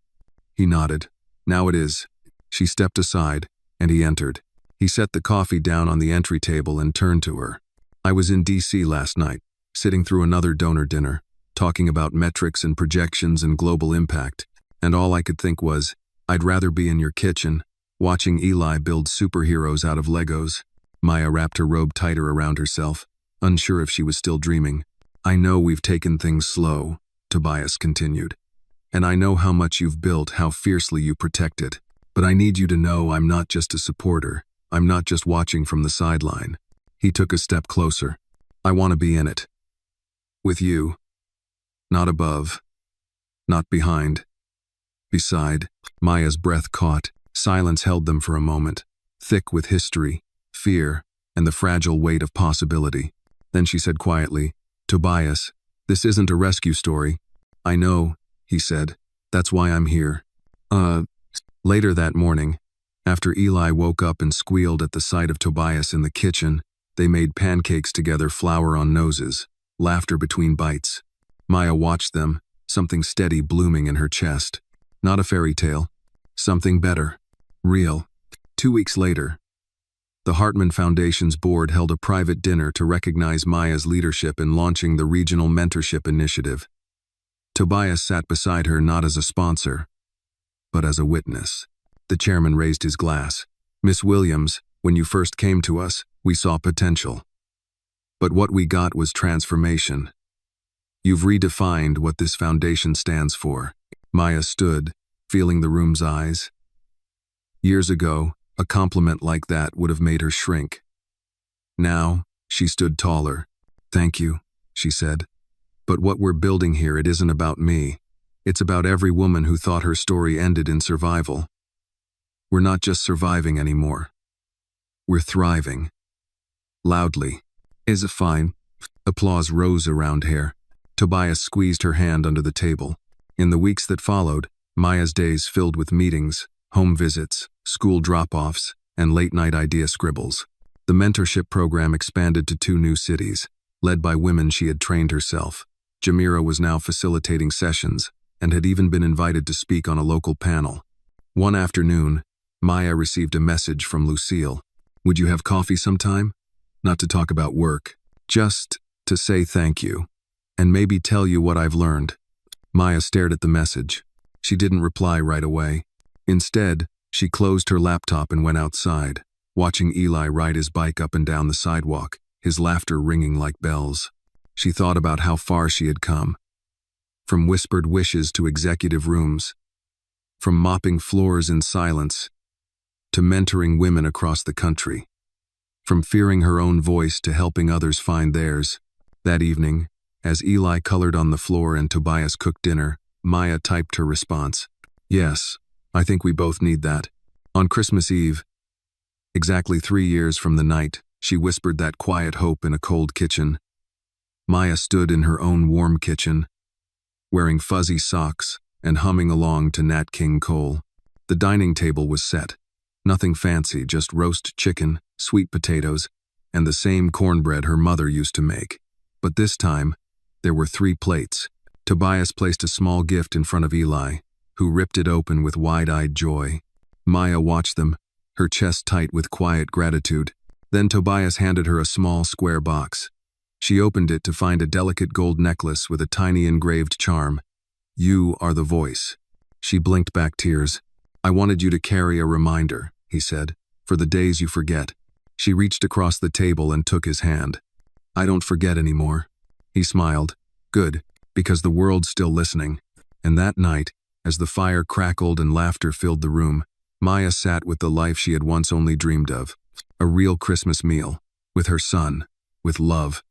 He nodded. "Now it is." She stepped aside, and he entered. He set the coffee down on the entry table and turned to her. "I was in D.C. last night, sitting through another donor dinner, talking about metrics and projections and global impact, and all I could think was, I'd rather be in your kitchen, watching Eli build superheroes out of Legos." Maya wrapped her robe tighter around herself, unsure if she was still dreaming. "I know we've taken things slow," Tobias continued. "And I know how much you've built, how fiercely you protect it. But I need you to know I'm not just a supporter. I'm not just watching from the sideline." He took a step closer. "I want to be in it. With you. Not above. Not behind. Beside." Maya's breath caught. Silence held them for a moment, thick with history, fear, and the fragile weight of possibility. Then she said quietly, "Tobias, this isn't a rescue story." "I know," he said. "That's why I'm here." Later that morning, after Eli woke up and squealed at the sight of Tobias in the kitchen, they made pancakes together, flour on noses, laughter between bites. Maya watched them, something steady blooming in her chest. Not a fairy tale. Something better. Real. 2 weeks later, the Hartman Foundation's board held a private dinner to recognize Maya's leadership in launching the Regional Mentorship Initiative. Tobias sat beside her not as a sponsor, but as a witness. The chairman raised his glass. "Miss Williams, when you first came to us, we saw potential. But what we got was transformation. You've redefined what this foundation stands for." Maya stood, feeling the room's eyes. Years ago, a compliment like that would have made her shrink. Now, she stood taller. "Thank you," she said. "But what we're building here, it isn't about me. It's about every woman who thought her story ended in survival. We're not just surviving anymore. We're thriving. Loudly. Is it fine? Applause rose around her. Tobias squeezed her hand under the table. In the weeks that followed, Maya's days filled with meetings, home visits, school drop-offs, and late-night idea scribbles. The mentorship program expanded to 2 new cities, led by women she had trained herself. Jamira was now facilitating sessions, and had even been invited to speak on a local panel. One afternoon, Maya received a message from Lucille. Would you have coffee sometime? Not to talk about work, just to say thank you, and maybe tell you what I've learned. Maya stared at the message. She didn't reply right away. Instead, she closed her laptop and went outside, watching Eli ride his bike up and down the sidewalk, his laughter ringing like bells. She thought about how far she had come. From whispered wishes to executive rooms. From mopping floors in silence to mentoring women across the country. From fearing her own voice to helping others find theirs. That evening, as Eli colored on the floor and Tobias cooked dinner, Maya typed her response. Yes, I think we both need that. On Christmas Eve, exactly 3 years from the night, she whispered that quiet hope in a cold kitchen. Maya stood in her own warm kitchen, wearing fuzzy socks and humming along to Nat King Cole. The dining table was set. Nothing fancy, just roast chicken, sweet potatoes, and the same cornbread her mother used to make. But this time, there were 3 plates. Tobias placed a small gift in front of Eli, who ripped it open with wide-eyed joy. Maya watched them, her chest tight with quiet gratitude. Then Tobias handed her a small square box. She opened it to find a delicate gold necklace with a tiny engraved charm. You are the voice. She blinked back tears. I wanted you to carry a reminder, he said, for the days you forget. She reached across the table and took his hand. I don't forget anymore. He smiled. Good, because the world's still listening. And that night, as the fire crackled and laughter filled the room, Maya sat with the life she had once only dreamed of. A real Christmas meal. With her son. With love.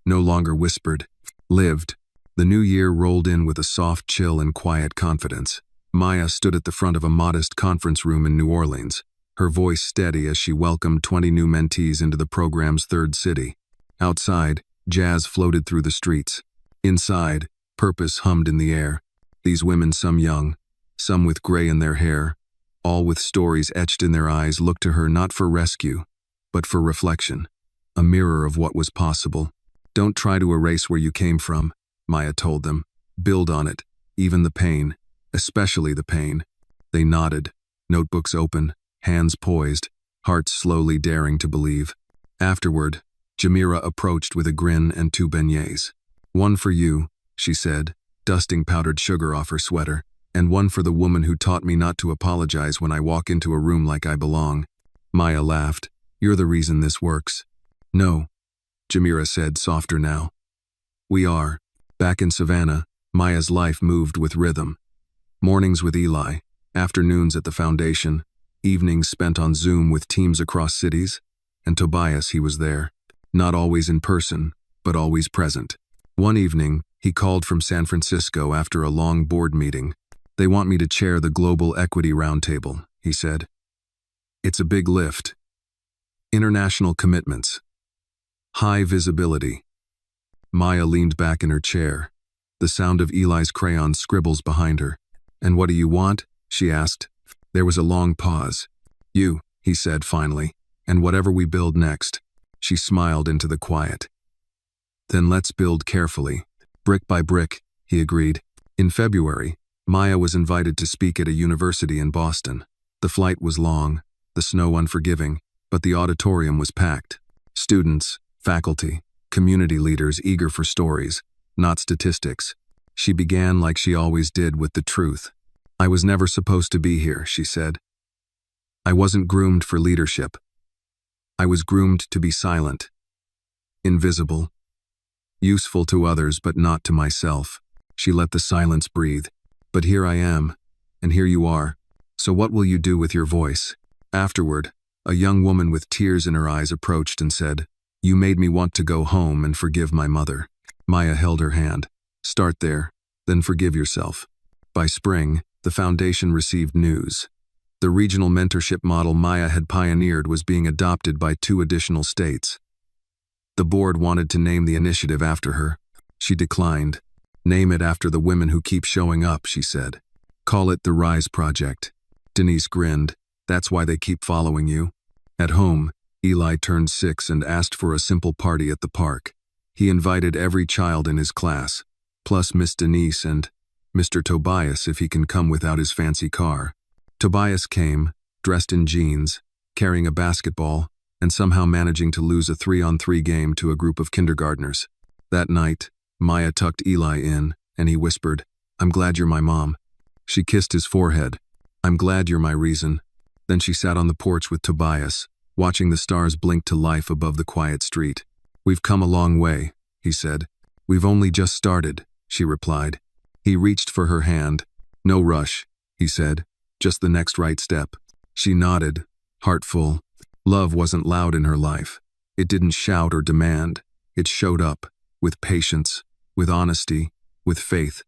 No longer whispered. Lived. The new year rolled in with a soft chill and quiet confidence. Maya stood at the front of a modest conference room in New Orleans, her voice steady as she welcomed 20 new mentees into the program's 3rd city. Outside, jazz floated through the streets. Inside, purpose hummed in the air. These women, some young, some with gray in their hair, all with stories etched in their eyes, looked to her not for rescue, but for reflection, a mirror of what was possible. Don't try to erase where you came from, Maya told them. Build on it, even the pain, especially the pain. They nodded, notebooks open, hands poised, hearts slowly daring to believe. Afterward, Jamira approached with a grin and 2 beignets. One for you, she said, dusting powdered sugar off her sweater, and one for the woman who taught me not to apologize when I walk into a room like I belong. Maya laughed. You're the reason this works. No, Jamira said, softer now. We are. Back in Savannah, Maya's life moved with rhythm. Mornings with Eli, afternoons at the foundation, evenings spent on Zoom with teams across cities, and Tobias, he was there. Not always in person, but always present. One evening, he called from San Francisco after a long board meeting. They want me to chair the Global Equity Roundtable, he said. It's a big lift. International commitments. High visibility. Maya leaned back in her chair, the sound of Eli's crayon scribbles behind her. And what do you want? She asked. There was a long pause. You, he said finally, and whatever we build next. She smiled into the quiet. Then let's build carefully. Brick by brick, he agreed. In February, Maya was invited to speak at a university in Boston. The flight was long, the snow unforgiving, but the auditorium was packed. Students, faculty, community leaders eager for stories, not statistics. She began like she always did, with the truth. I was never supposed to be here, she said. I wasn't groomed for leadership. I was groomed to be silent, invisible, useful to others but not to myself. She let the silence breathe. But here I am, and here you are. So what will you do with your voice? Afterward, a young woman with tears in her eyes approached and said, You made me want to go home and forgive my mother. Maya held her hand. Start there, then forgive yourself. By spring, the foundation received news. The regional mentorship model Maya had pioneered was being adopted by 2 additional states. The board wanted to name the initiative after her. She declined. "Name it after the women who keep showing up," she said. "Call it the Rise Project." Denise grinned. "That's why they keep following you." At home, Eli turned 6 and asked for a simple party at the park. He invited every child in his class, plus Miss Denise and Mr. Tobias if he can come without his fancy car. Tobias came, dressed in jeans, carrying a basketball, and somehow managing to lose a 3-on-3 game to a group of kindergartners. That night, Maya tucked Eli in, and he whispered, "I'm glad you're my mom." She kissed his forehead. "I'm glad you're my reason." Then she sat on the porch with Tobias, watching the stars blink to life above the quiet street. "We've come a long way," he said. "We've only just started," she replied. He reached for her hand. "No rush," he said. "Just the next right step." She nodded, heart full. Love wasn't loud in her life. It didn't shout or demand. It showed up, with patience, with honesty, with faith.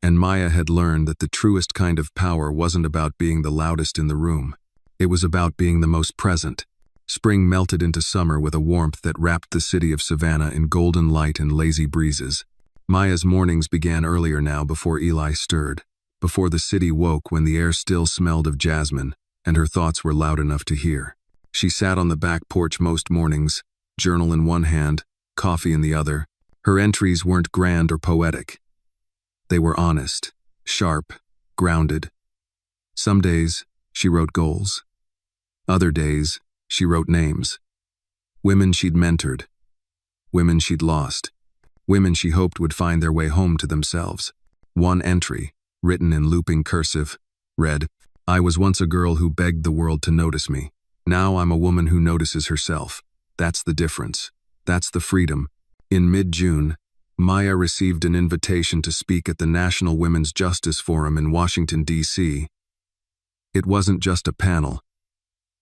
And Maya had learned that the truest kind of power wasn't about being the loudest in the room. It was about being the most present. Spring melted into summer with a warmth that wrapped the city of Savannah in golden light and lazy breezes. Maya's mornings began earlier now before Eli stirred, before the city woke when the air still smelled of jasmine, and her thoughts were loud enough to hear. She sat on the back porch most mornings, journal in one hand, coffee in the other. Her entries weren't grand or poetic. They were honest, sharp, grounded. Some days, she wrote goals. Other days, she wrote names. Women she'd mentored. Women she'd lost. Women she hoped would find their way home to themselves. One entry, written in looping cursive, read, "I was once a girl who begged the world to notice me. Now I'm a woman who notices herself. That's the difference. That's the freedom." In mid-June, Maya received an invitation to speak at the National Women's Justice Forum in Washington, D.C. It wasn't just a panel.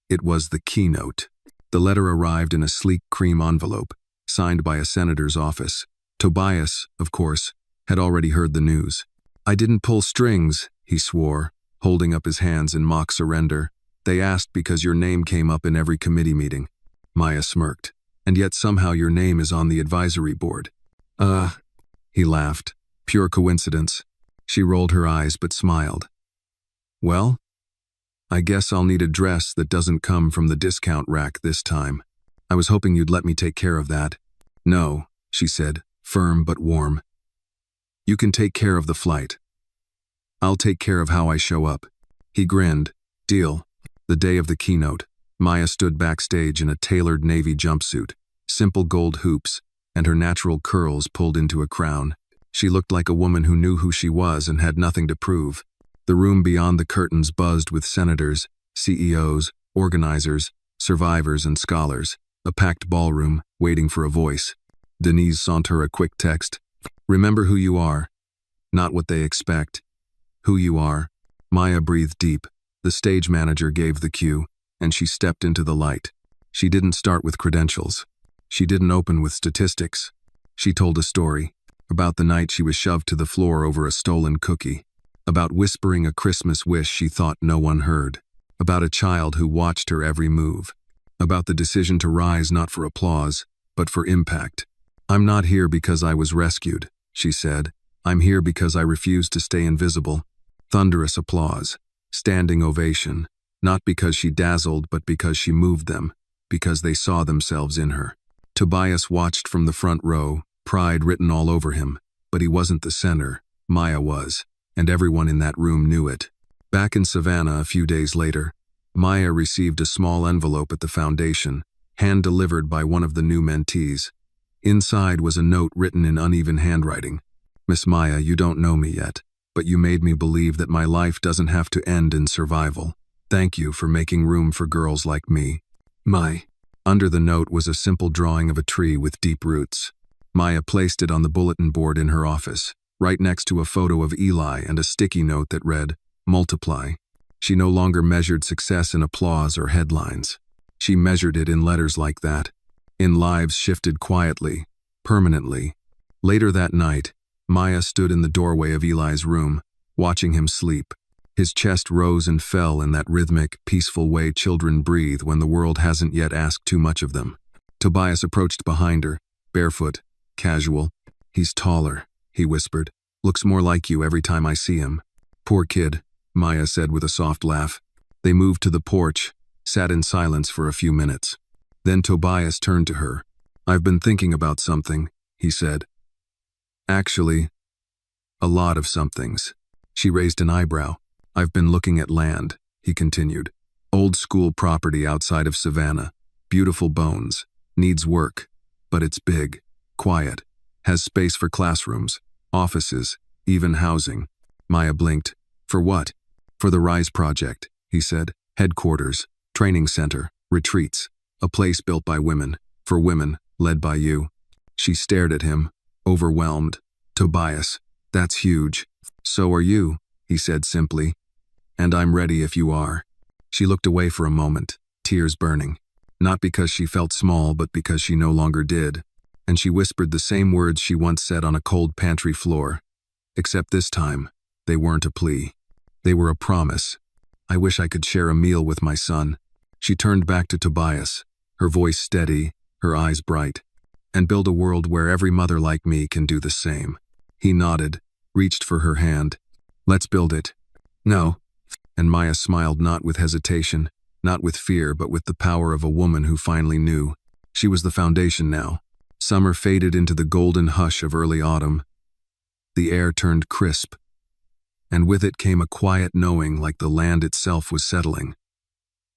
It was the keynote. The letter arrived in a sleek cream envelope, signed by a senator's office. Tobias, of course, had already heard the news. "I didn't pull strings," he swore, holding up his hands in mock surrender. "They asked because your name came up in every committee meeting." Maya smirked. "And yet somehow your name is on the advisory board." He laughed. "Pure coincidence." She rolled her eyes but smiled. "Well, I guess I'll need a dress that doesn't come from the discount rack this time. I was hoping you'd let me take care of that." "No," she said, firm but warm. "You can take care of the flight. I'll take care of how I show up." He grinned. "Deal." The day of the keynote, Maya stood backstage in a tailored navy jumpsuit, simple gold hoops, and her natural curls pulled into a crown. She looked like a woman who knew who she was and had nothing to prove. The room beyond the curtains buzzed with senators, CEOs, organizers, survivors, and scholars, a packed ballroom, waiting for a voice. Denise sent her a quick text. "Remember who you are. Not what they expect. Who you are." Maya breathed deep. The stage manager gave the cue, and she stepped into the light. She didn't start with credentials. She didn't open with statistics. She told a story, about the night she was shoved to the floor over a stolen cookie, about whispering a Christmas wish she thought no one heard, about a child who watched her every move, about the decision to rise not for applause, but for impact. "I'm not here because I was rescued," she said. "I'm here because I refused to stay invisible." Thunderous applause, standing ovation, not because she dazzled but because she moved them, because they saw themselves in her. Tobias watched from the front row, pride written all over him, but he wasn't the center. Maya was, and everyone in that room knew it. Back in Savannah a few days later, Maya received a small envelope at the foundation, hand-delivered by one of the new mentees. Inside was a note written in uneven handwriting. "Miss Maya, you don't know me yet, but you made me believe that my life doesn't have to end in survival. Thank you for making room for girls like me. My." Under the note was a simple drawing of a tree with deep roots. Maya placed it on the bulletin board in her office, right next to a photo of Eli and a sticky note that read, "Multiply." She no longer measured success in applause or headlines. She measured it in letters like that, in lives shifted quietly, permanently. Later that night, Maya stood in the doorway of Eli's room, watching him sleep. His chest rose and fell in that rhythmic, peaceful way children breathe when the world hasn't yet asked too much of them. Tobias approached behind her, barefoot, casual. "He's taller," he whispered. "Looks more like you every time I see him." "Poor kid," Maya said with a soft laugh. They moved to the porch, sat in silence for a few minutes. Then Tobias turned to her. "I've been thinking about something," he said. "Actually, a lot of somethings." She raised an eyebrow. "I've been looking at land," he continued. "Old school property outside of Savannah. Beautiful bones. Needs work. But it's big. Quiet. Has space for classrooms, offices, even housing." Maya blinked. "For what?" "For the Rise Project," he said. "Headquarters, training center, retreats. A place built by women, for women, led by you." She stared at him, overwhelmed. "Tobias, that's huge." "So are you," he said simply. "And I'm ready if you are." She looked away for a moment, tears burning. Not because she felt small, but because she no longer did. And she whispered the same words she once said on a cold pantry floor. Except this time, they weren't a plea. They were a promise. "I wish I could share a meal with my son." She turned back to Tobias, her voice steady, her eyes bright. "And build a world where every mother like me can do the same." He nodded, reached for her hand. "Let's build it." "No." And Maya smiled, not with hesitation, not with fear, but with the power of a woman who finally knew. She was the foundation now. Summer faded into the golden hush of early autumn. The air turned crisp, and with it came a quiet knowing, like the land itself was settling,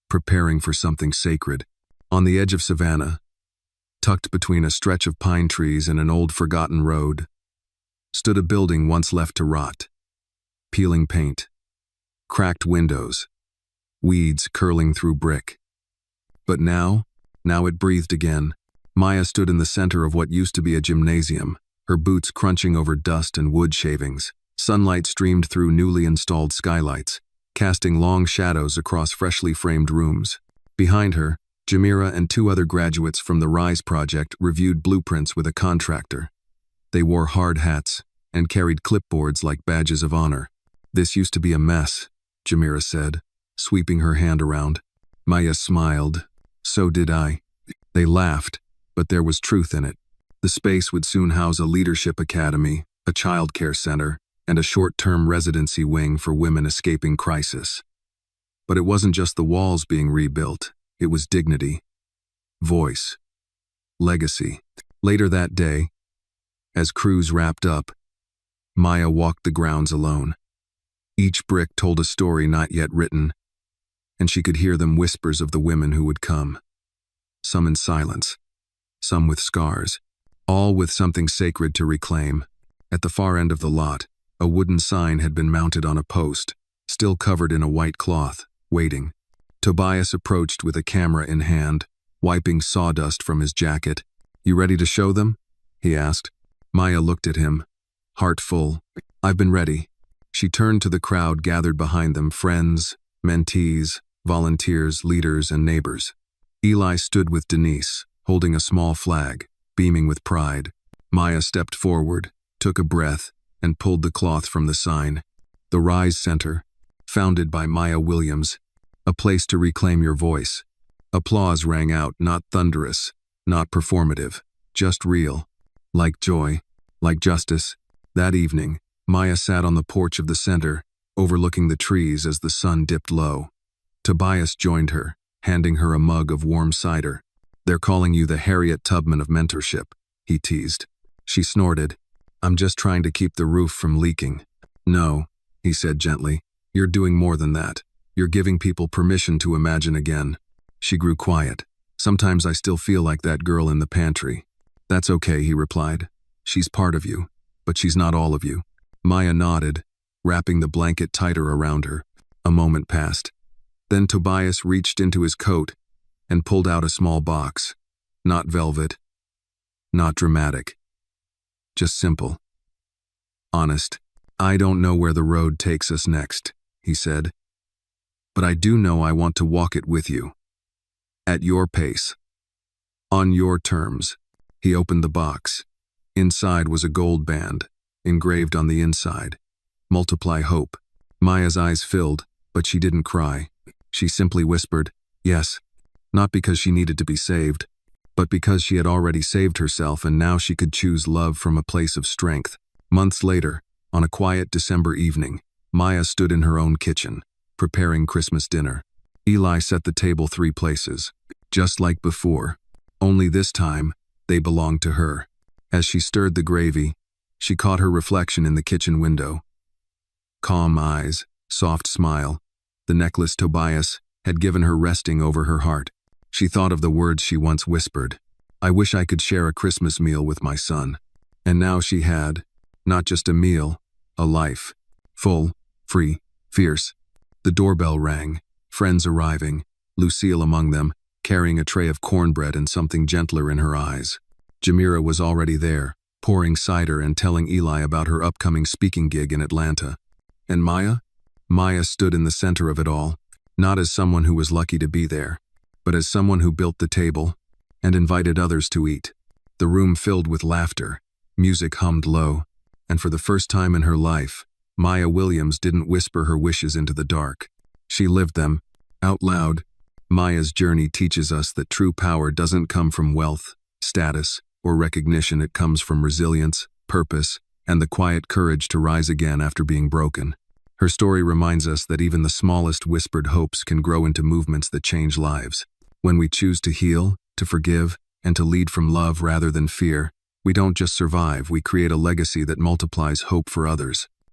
preparing for something sacred. On the edge of Savannah, tucked between a stretch of pine trees and an old forgotten road, stood a building once left to rot. Peeling paint, cracked windows, weeds curling through brick. But now it breathed again. Maya stood in the center of what used to be a gymnasium, her boots crunching over dust and wood shavings. Sunlight streamed through newly installed skylights, casting long shadows across freshly framed rooms. Behind her, Jamira and two other graduates from the Rise Project reviewed blueprints with a contractor. They wore hard hats and carried clipboards like badges of honor. "This used to be a mess," Jamira said, sweeping her hand around. Maya smiled. "So did I." They laughed, but there was truth in it. The space would soon house a leadership academy, a childcare center, and a short-term residency wing for women escaping crisis. But it wasn't just the walls being rebuilt. It was dignity, voice, legacy. Later that day, as crews wrapped up, Maya walked the grounds alone. Each brick told a story not yet written, and she could hear them whispers of the women who would come. Some in silence, some with scars, all with something sacred to reclaim. At the far end of the lot, a wooden sign had been mounted on a post, still covered in a white cloth, waiting. Tobias approached with a camera in hand, wiping sawdust from his jacket. "You ready to show them?" he asked. Maya looked at him, heart full. "I've been ready." She turned to the crowd gathered behind them, friends, mentees, volunteers, leaders, and neighbors. Eli stood with Denise, holding a small flag, beaming with pride. Maya stepped forward, took a breath, and pulled the cloth from the sign. "The Rise Center, founded by Maya Williams, a place to reclaim your voice." Applause rang out, not thunderous, not performative, just real. Like joy, like justice. That evening, Maya sat on the porch of the center, overlooking the trees as the sun dipped low. Tobias joined her, handing her a mug of warm cider. "They're calling you the Harriet Tubman of mentorship," he teased. She snorted. "I'm just trying to keep the roof from leaking." "No," he said gently. "You're doing more than that. You're giving people permission to imagine again." She grew quiet. "Sometimes I still feel like that girl in the pantry." "That's okay," he replied. "She's part of you, but she's not all of you." Maya nodded, wrapping the blanket tighter around her. A moment passed. Then Tobias reached into his coat and pulled out a small box. Not velvet, not dramatic, just simple, honest. "I don't know where the road takes us next," he said, "but I do know I want to walk it with you. At your pace. On your terms." He opened the box. Inside was a gold band, engraved on the inside. "Multiply hope." Maya's eyes filled, but she didn't cry. She simply whispered, yes, not because she needed to be saved, but because she had already saved herself and now she could choose love from a place of strength. Months later, on a quiet December evening, Maya stood in her own kitchen, preparing Christmas dinner. Eli set the table 3 places, just like before, only this time, they belonged to her. As she stirred the gravy, she caught her reflection in the kitchen window. Calm eyes, soft smile, the necklace Tobias had given her resting over her heart. She thought of the words she once whispered, "I wish I could share a Christmas meal with my son." And now she had, not just a meal, a life. Full, free, fierce. The doorbell rang, friends arriving, Lucille among them, carrying a tray of cornbread and something gentler in her eyes. Jamira was already there, pouring cider and telling Eli about her upcoming speaking gig in Atlanta. And Maya? Maya stood in the center of it all, not as someone who was lucky to be there, but as someone who built the table and invited others to eat. The room filled with laughter, music hummed low, and for the first time in her life, Maya Williams didn't whisper her wishes into the dark. She lived them, out loud. Maya's journey teaches us that true power doesn't come from wealth, status, or recognition. It comes from resilience, purpose, and the quiet courage to rise again after being broken. Her story reminds us that even the smallest whispered hopes can grow into movements that change lives. When we choose to heal, to forgive, and to lead from love rather than fear, we don't just survive, we create a legacy that multiplies hope for others.